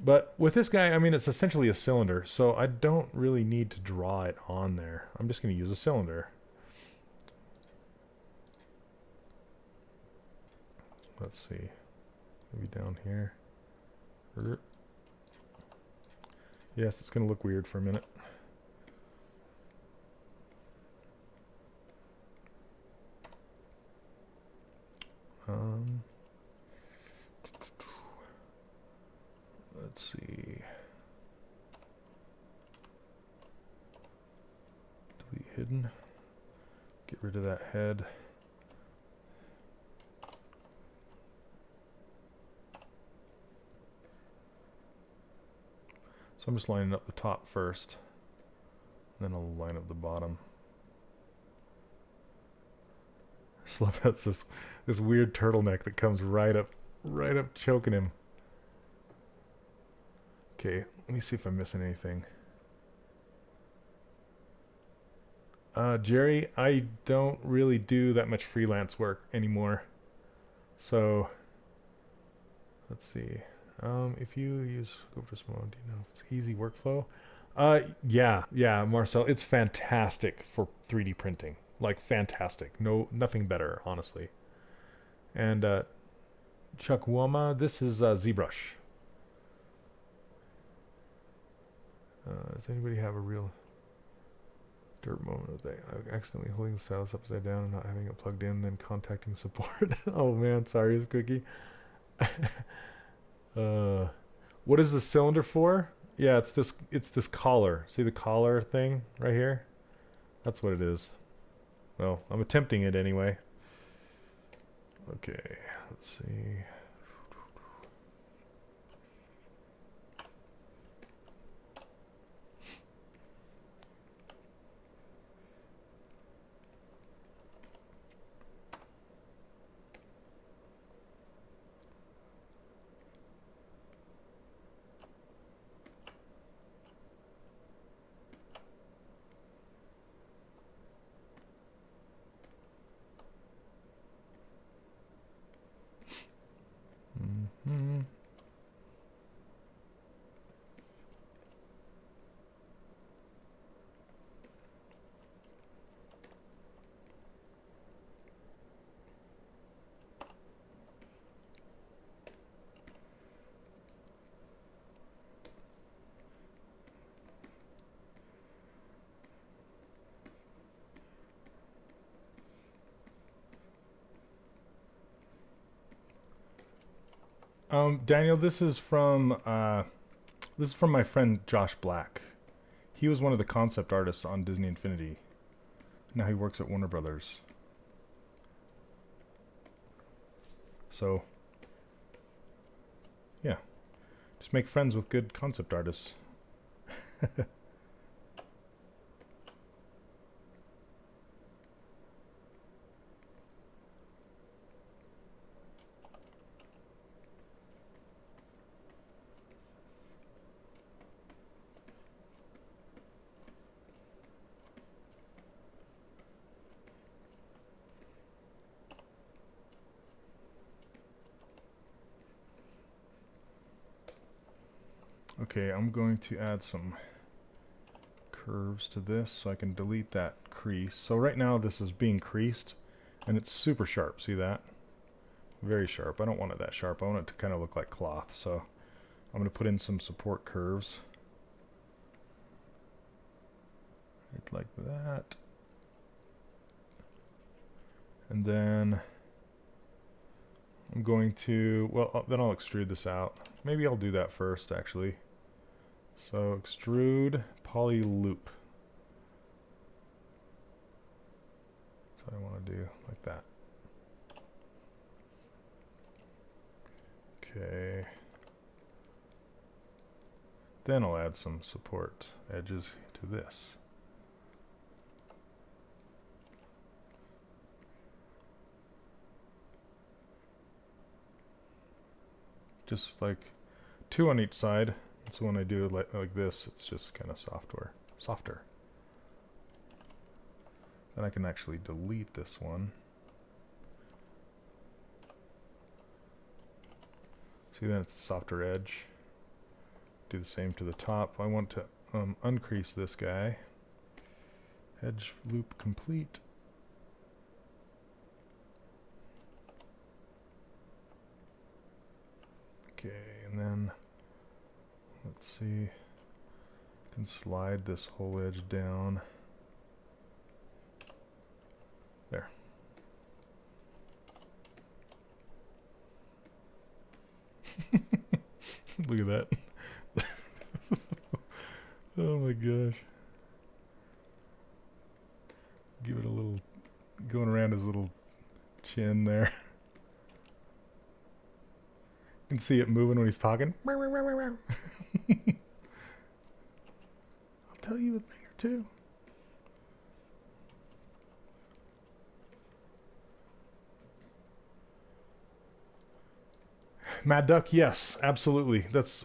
Speaker 1: But with this guy, I mean, it's essentially a cylinder, so I don't really need to draw it on there. I'm just going to use a cylinder. Let's see. Maybe down here. Yes, it's going to look weird for a minute. Let's see. Delete hidden. Get rid of that head. So I'm just lining up the top first, then I'll line up the bottom. I just love that's this weird turtleneck that comes right up choking him. Okay, let me see if I'm missing anything. Jerry, I don't really do that much freelance work anymore. So, let's see. If you use Sculpting mode, do you know if it's easy workflow? Yeah, Marcel, it's fantastic for 3D printing. Like, fantastic. Nothing better, honestly. And, Chuck Woma, this is ZBrush. Does anybody have a real dirt moment of that? Accidentally holding the stylus upside down and not having it plugged in, then contacting support. Oh man, sorry, it's Cookie. What is the cylinder for? Yeah, it's this collar. See the collar thing right here? That's what it is. Well, I'm attempting it anyway. Okay, let's see. Daniel, this is from my friend Josh Black. He was one of the concept artists on Disney Infinity. Now he works at Warner Brothers. So, yeah, just make friends with good concept artists. Okay, I'm going to add some curves to this so I can delete that crease. So right now this is being creased and it's super sharp. See that? Very sharp. I don't want it that sharp. I want it to kind of look like cloth. So I'm going to put in some support curves. Like that. And then I'm going to, well, then I'll extrude this out. Maybe I'll do that first, actually. So extrude, poly loop. That's what I want to do, like that. Okay. Then I'll add some support edges to this. Just like 2 on each side. So when I do it like this, it's just kind of softer. Then I can actually delete this one. See, then it's a softer edge. Do the same to the top. I want to uncrease this guy. Edge loop complete. Okay, and then let's see. I can slide this whole edge down. There. Look at that. Oh my gosh. Give it a little, going around his little chin there. You can see it moving when he's talking. I'll tell you a thing or two. Mad Duck, yes, absolutely. It's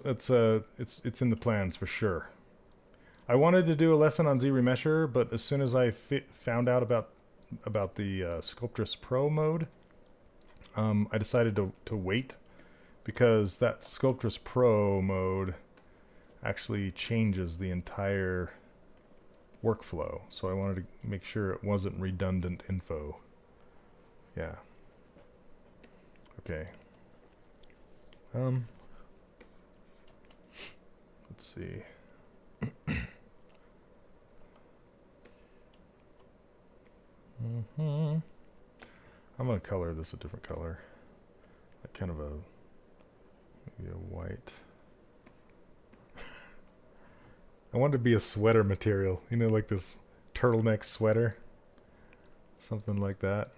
Speaker 1: in the plans for sure. I wanted to do a lesson on ZRemesher, but as soon as I found out about the Sculptress Pro mode, I decided to wait, because that Sculptress Pro mode actually changes the entire workflow. So I wanted to make sure it wasn't redundant info. Yeah. Okay. Let's see. I'm gonna color this a different color, like kind of maybe a white. I want it to be a sweater material, you know, like this turtleneck sweater, something like that.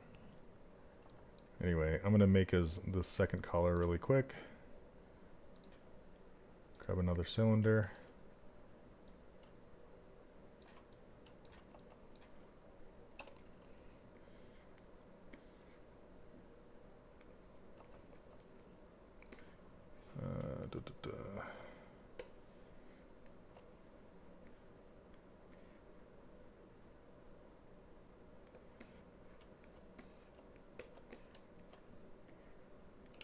Speaker 1: Anyway, I'm gonna make the second color really quick. Grab another cylinder.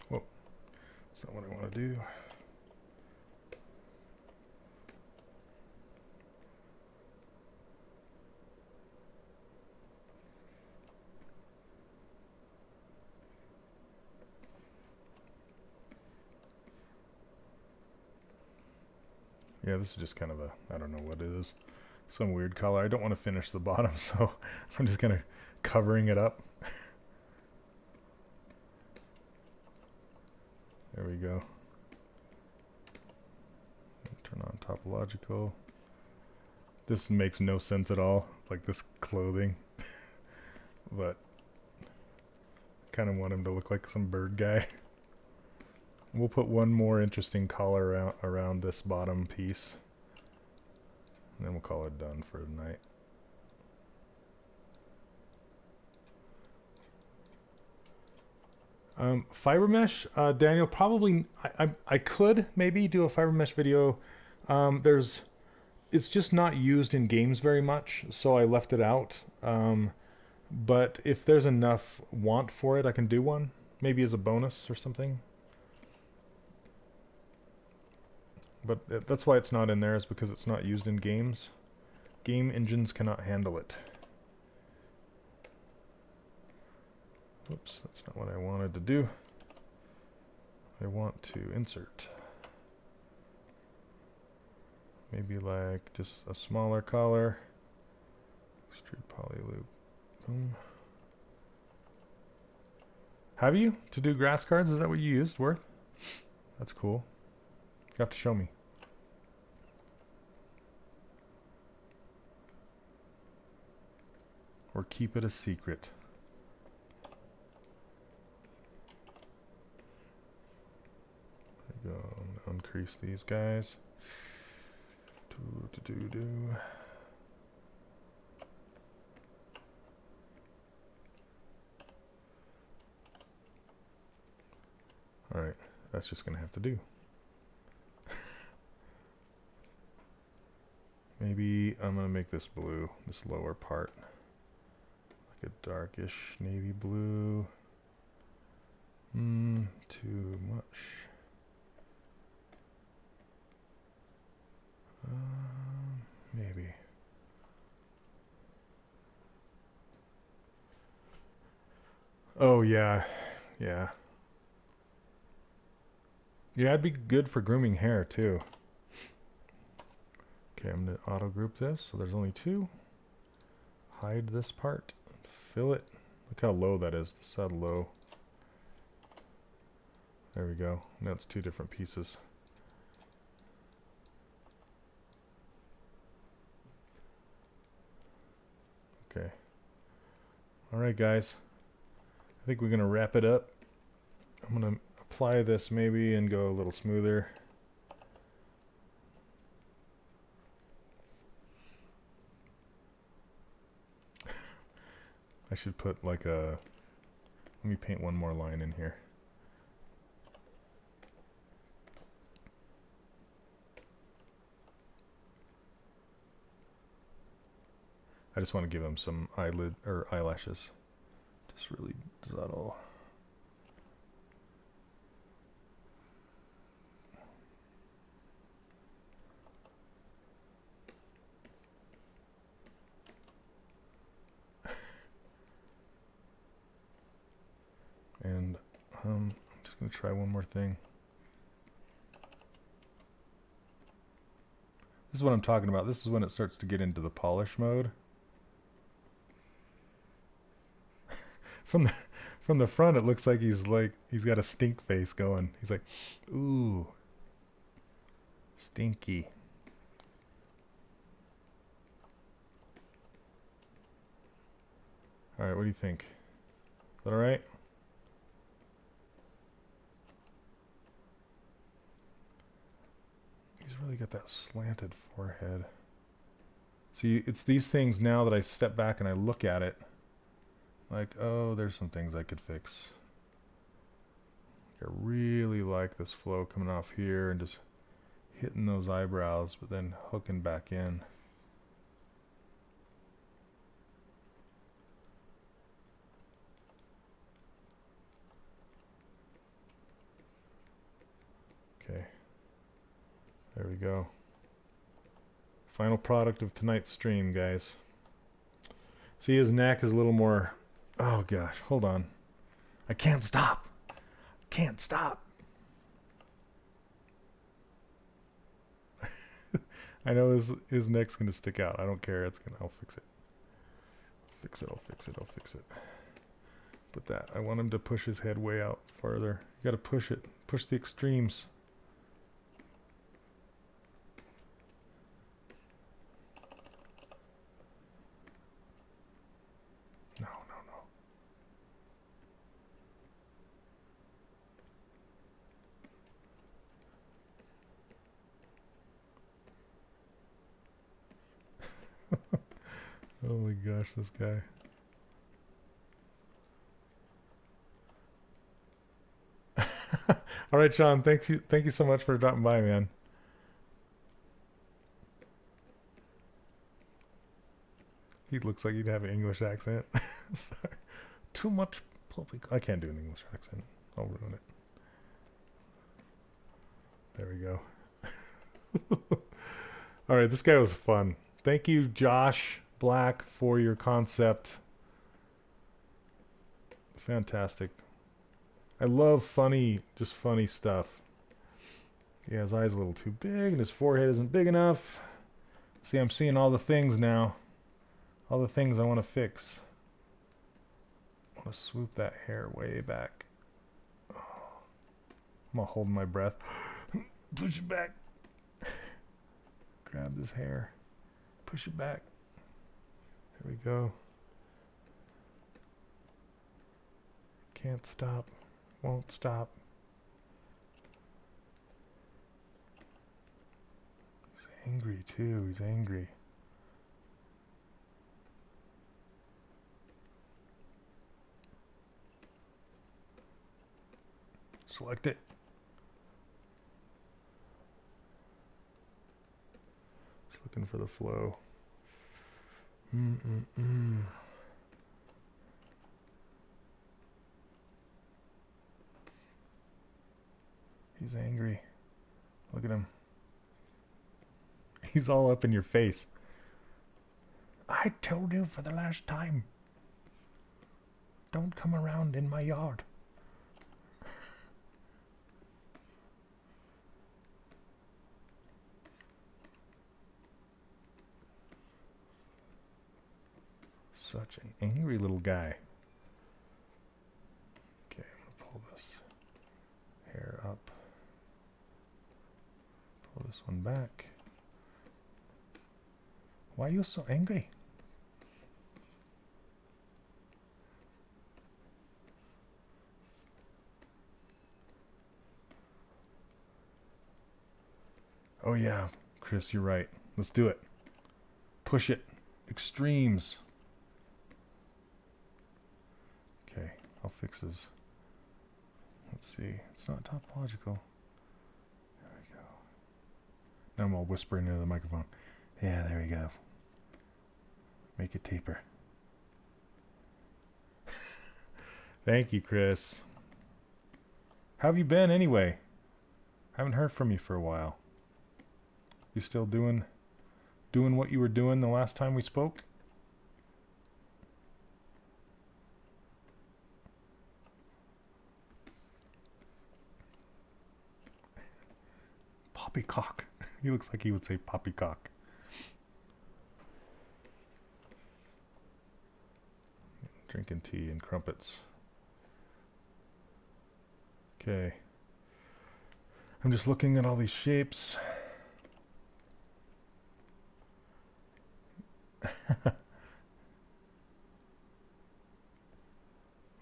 Speaker 1: Whoa, that's not what I want to do. Yeah, this is just kind of I don't know what it is. Some weird color. I don't want to finish the bottom, so I'm just kind of covering it up. There we go. Turn on topological. This makes no sense at all, like this clothing. But I kind of want him to look like some bird guy. We'll put one more interesting color around this bottom piece. And then we'll call it done for tonight. Fiber mesh, Daniel, probably I could maybe do a fiber mesh video. It's just not used in games very much, so I left it out. But if there's enough want for it, I can do one, maybe as a bonus or something. but that's why it's not in there, is because it's not used in games. Game engines cannot handle it. Oops, that's not what I wanted to do. I want to insert. Maybe like just a smaller color. Extrude poly loop. Boom. Have you? To do grass cards? Is that what you used, Worth? That's cool. You have to show me. Or keep it a secret. There we go. Increase these guys. Alright, that's just gonna have to do. Maybe I'm gonna make this blue, this lower part. Like a darkish navy blue. Too much. Maybe. Oh yeah, yeah. Yeah, it'd be good for grooming hair too. Okay, I'm gonna auto group this, so there's only two. Hide this part, fill it. Look how low that is, the sud low. There we go. Now it's two different pieces. Okay. Alright guys. I think we're gonna wrap it up. I'm gonna apply this maybe and go a little smoother. I should put like a, let me paint one more line in here. I just want to give him some eyelid or eyelashes. Just really subtle. And I'm just going to try one more thing. This is what I'm talking about. This is when it starts to get into the polish mode. From the front, it looks like he's got a stink face going. He's like, ooh, stinky. All right, what do you think? Is that all right? He's really got that slanted forehead. See, it's these things now that I step back and I look at it. Like, oh, there's some things I could fix. I really like this flow coming off here and just hitting those eyebrows, but then hooking back in. Okay. There we go. Final product of tonight's stream, guys. See, his neck is a little more... Oh gosh, hold on. I can't stop. Can't stop. I know his neck's gonna stick out. I don't care. I'll fix it. I'll fix it. But that, I want him to push his head way out farther. You gotta push it. Push the extremes. Oh my gosh, this guy. All right, Sean, thank you so much for dropping by, man. He looks like he'd have an English accent. Sorry. Too much public. I can't do an English accent. I'll ruin it. There we go. All right, this guy was fun. Thank you, Josh Black, for your concept. Fantastic. I love funny, just funny stuff. Yeah, his eye's a little too big, and his forehead isn't big enough. See, I'm seeing all the things now. All the things I want to fix. I want to swoop that hair way back. Oh, I'm going to hold my breath. Push it back. Grab this hair. Push it back. There we go. Can't stop. Won't stop. He's angry too. He's angry. Select it. Just looking for the flow. He's angry. Look at him. He's all up in your face. I told you for the last time. Don't come around in my yard. Such an angry little guy. Okay, I'm gonna pull this hair up. Pull this one back. Why are you so angry? Oh yeah, Chris, you're right. Let's do it. Push it. Extremes. Okay, I'll fix his. Let's see. It's not topological. There we go. Now I'm all whispering into the microphone. Yeah, there we go. Make it taper. Thank you, Chris. How have you been anyway? Haven't heard from you for a while. You still doing what you were doing the last time we spoke? Poppycock. He looks like he would say poppycock. Drinking tea and crumpets. Okay. I'm just looking at all these shapes. There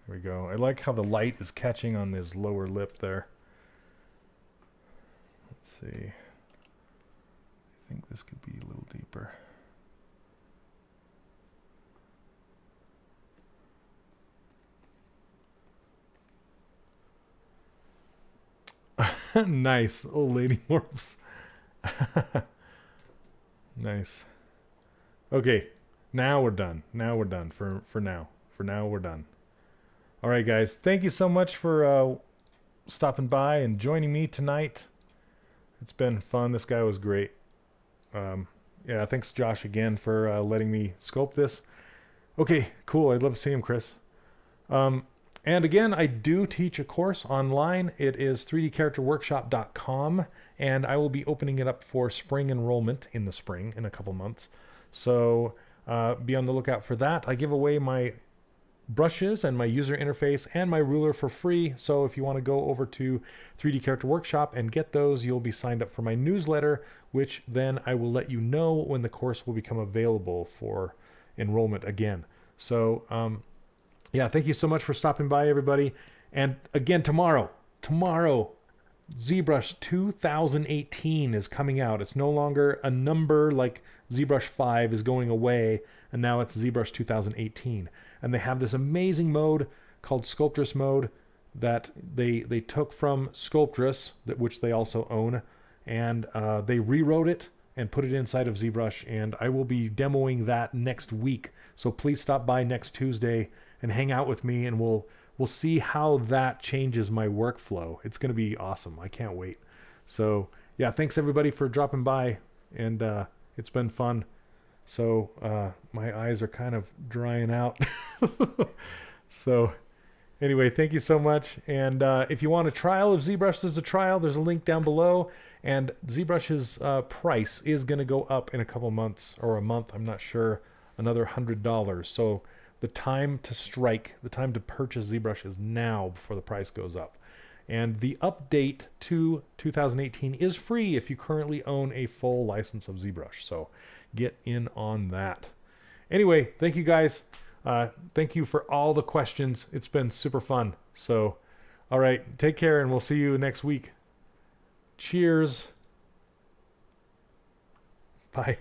Speaker 1: we go. I like how the light is catching on his lower lip there. Let's see. I think this could be a little deeper. Nice. Old lady morphs. Nice. Okay. Now we're done. Now we're done for now. For now we're done. All right, guys. Thank you so much for stopping by and joining me tonight. It's been fun. This guy was great. Yeah, thanks Josh again for letting me sculpt this. Okay, cool. I'd love to see him, Chris. And again, I do teach a course online. It is 3dcharacterworkshop.com, and I will be opening it up for spring enrollment in the spring in a couple months. So be on the lookout for that. I give away my brushes and my user interface and my ruler for free. So if you want to go over to 3D Character Workshop and get those, you'll be signed up for my newsletter, which then I will let you know when the course will become available for enrollment again. So yeah, thank you so much for stopping by, everybody. And again, tomorrow, ZBrush 2018 is coming out. It's no longer a number like ZBrush 5 is going away, and now it's ZBrush 2018. And they have this amazing mode called Sculptress mode that they took from Sculptress, which they also own, and they rewrote it and put it inside of ZBrush, and I will be demoing that next week. So please stop by next Tuesday and hang out with me, and we'll see how that changes my workflow. It's going to be awesome. I can't wait. So yeah, thanks everybody for dropping by, and it's been fun. So my eyes are kind of drying out. So anyway, thank you so much. And if you want a trial of ZBrush, there's a trial. There's a link down below. And ZBrush's price is going to go up in a couple months, or a month, I'm not sure, another $100. So the time to strike, the time to purchase ZBrush is now before the price goes up. And the update to 2018 is free if you currently own a full license of ZBrush. So get in on that. Anyway, thank you guys. Thank you for all the questions. It's been super fun. So, all right, take care, and we'll see you next week. Cheers. Bye.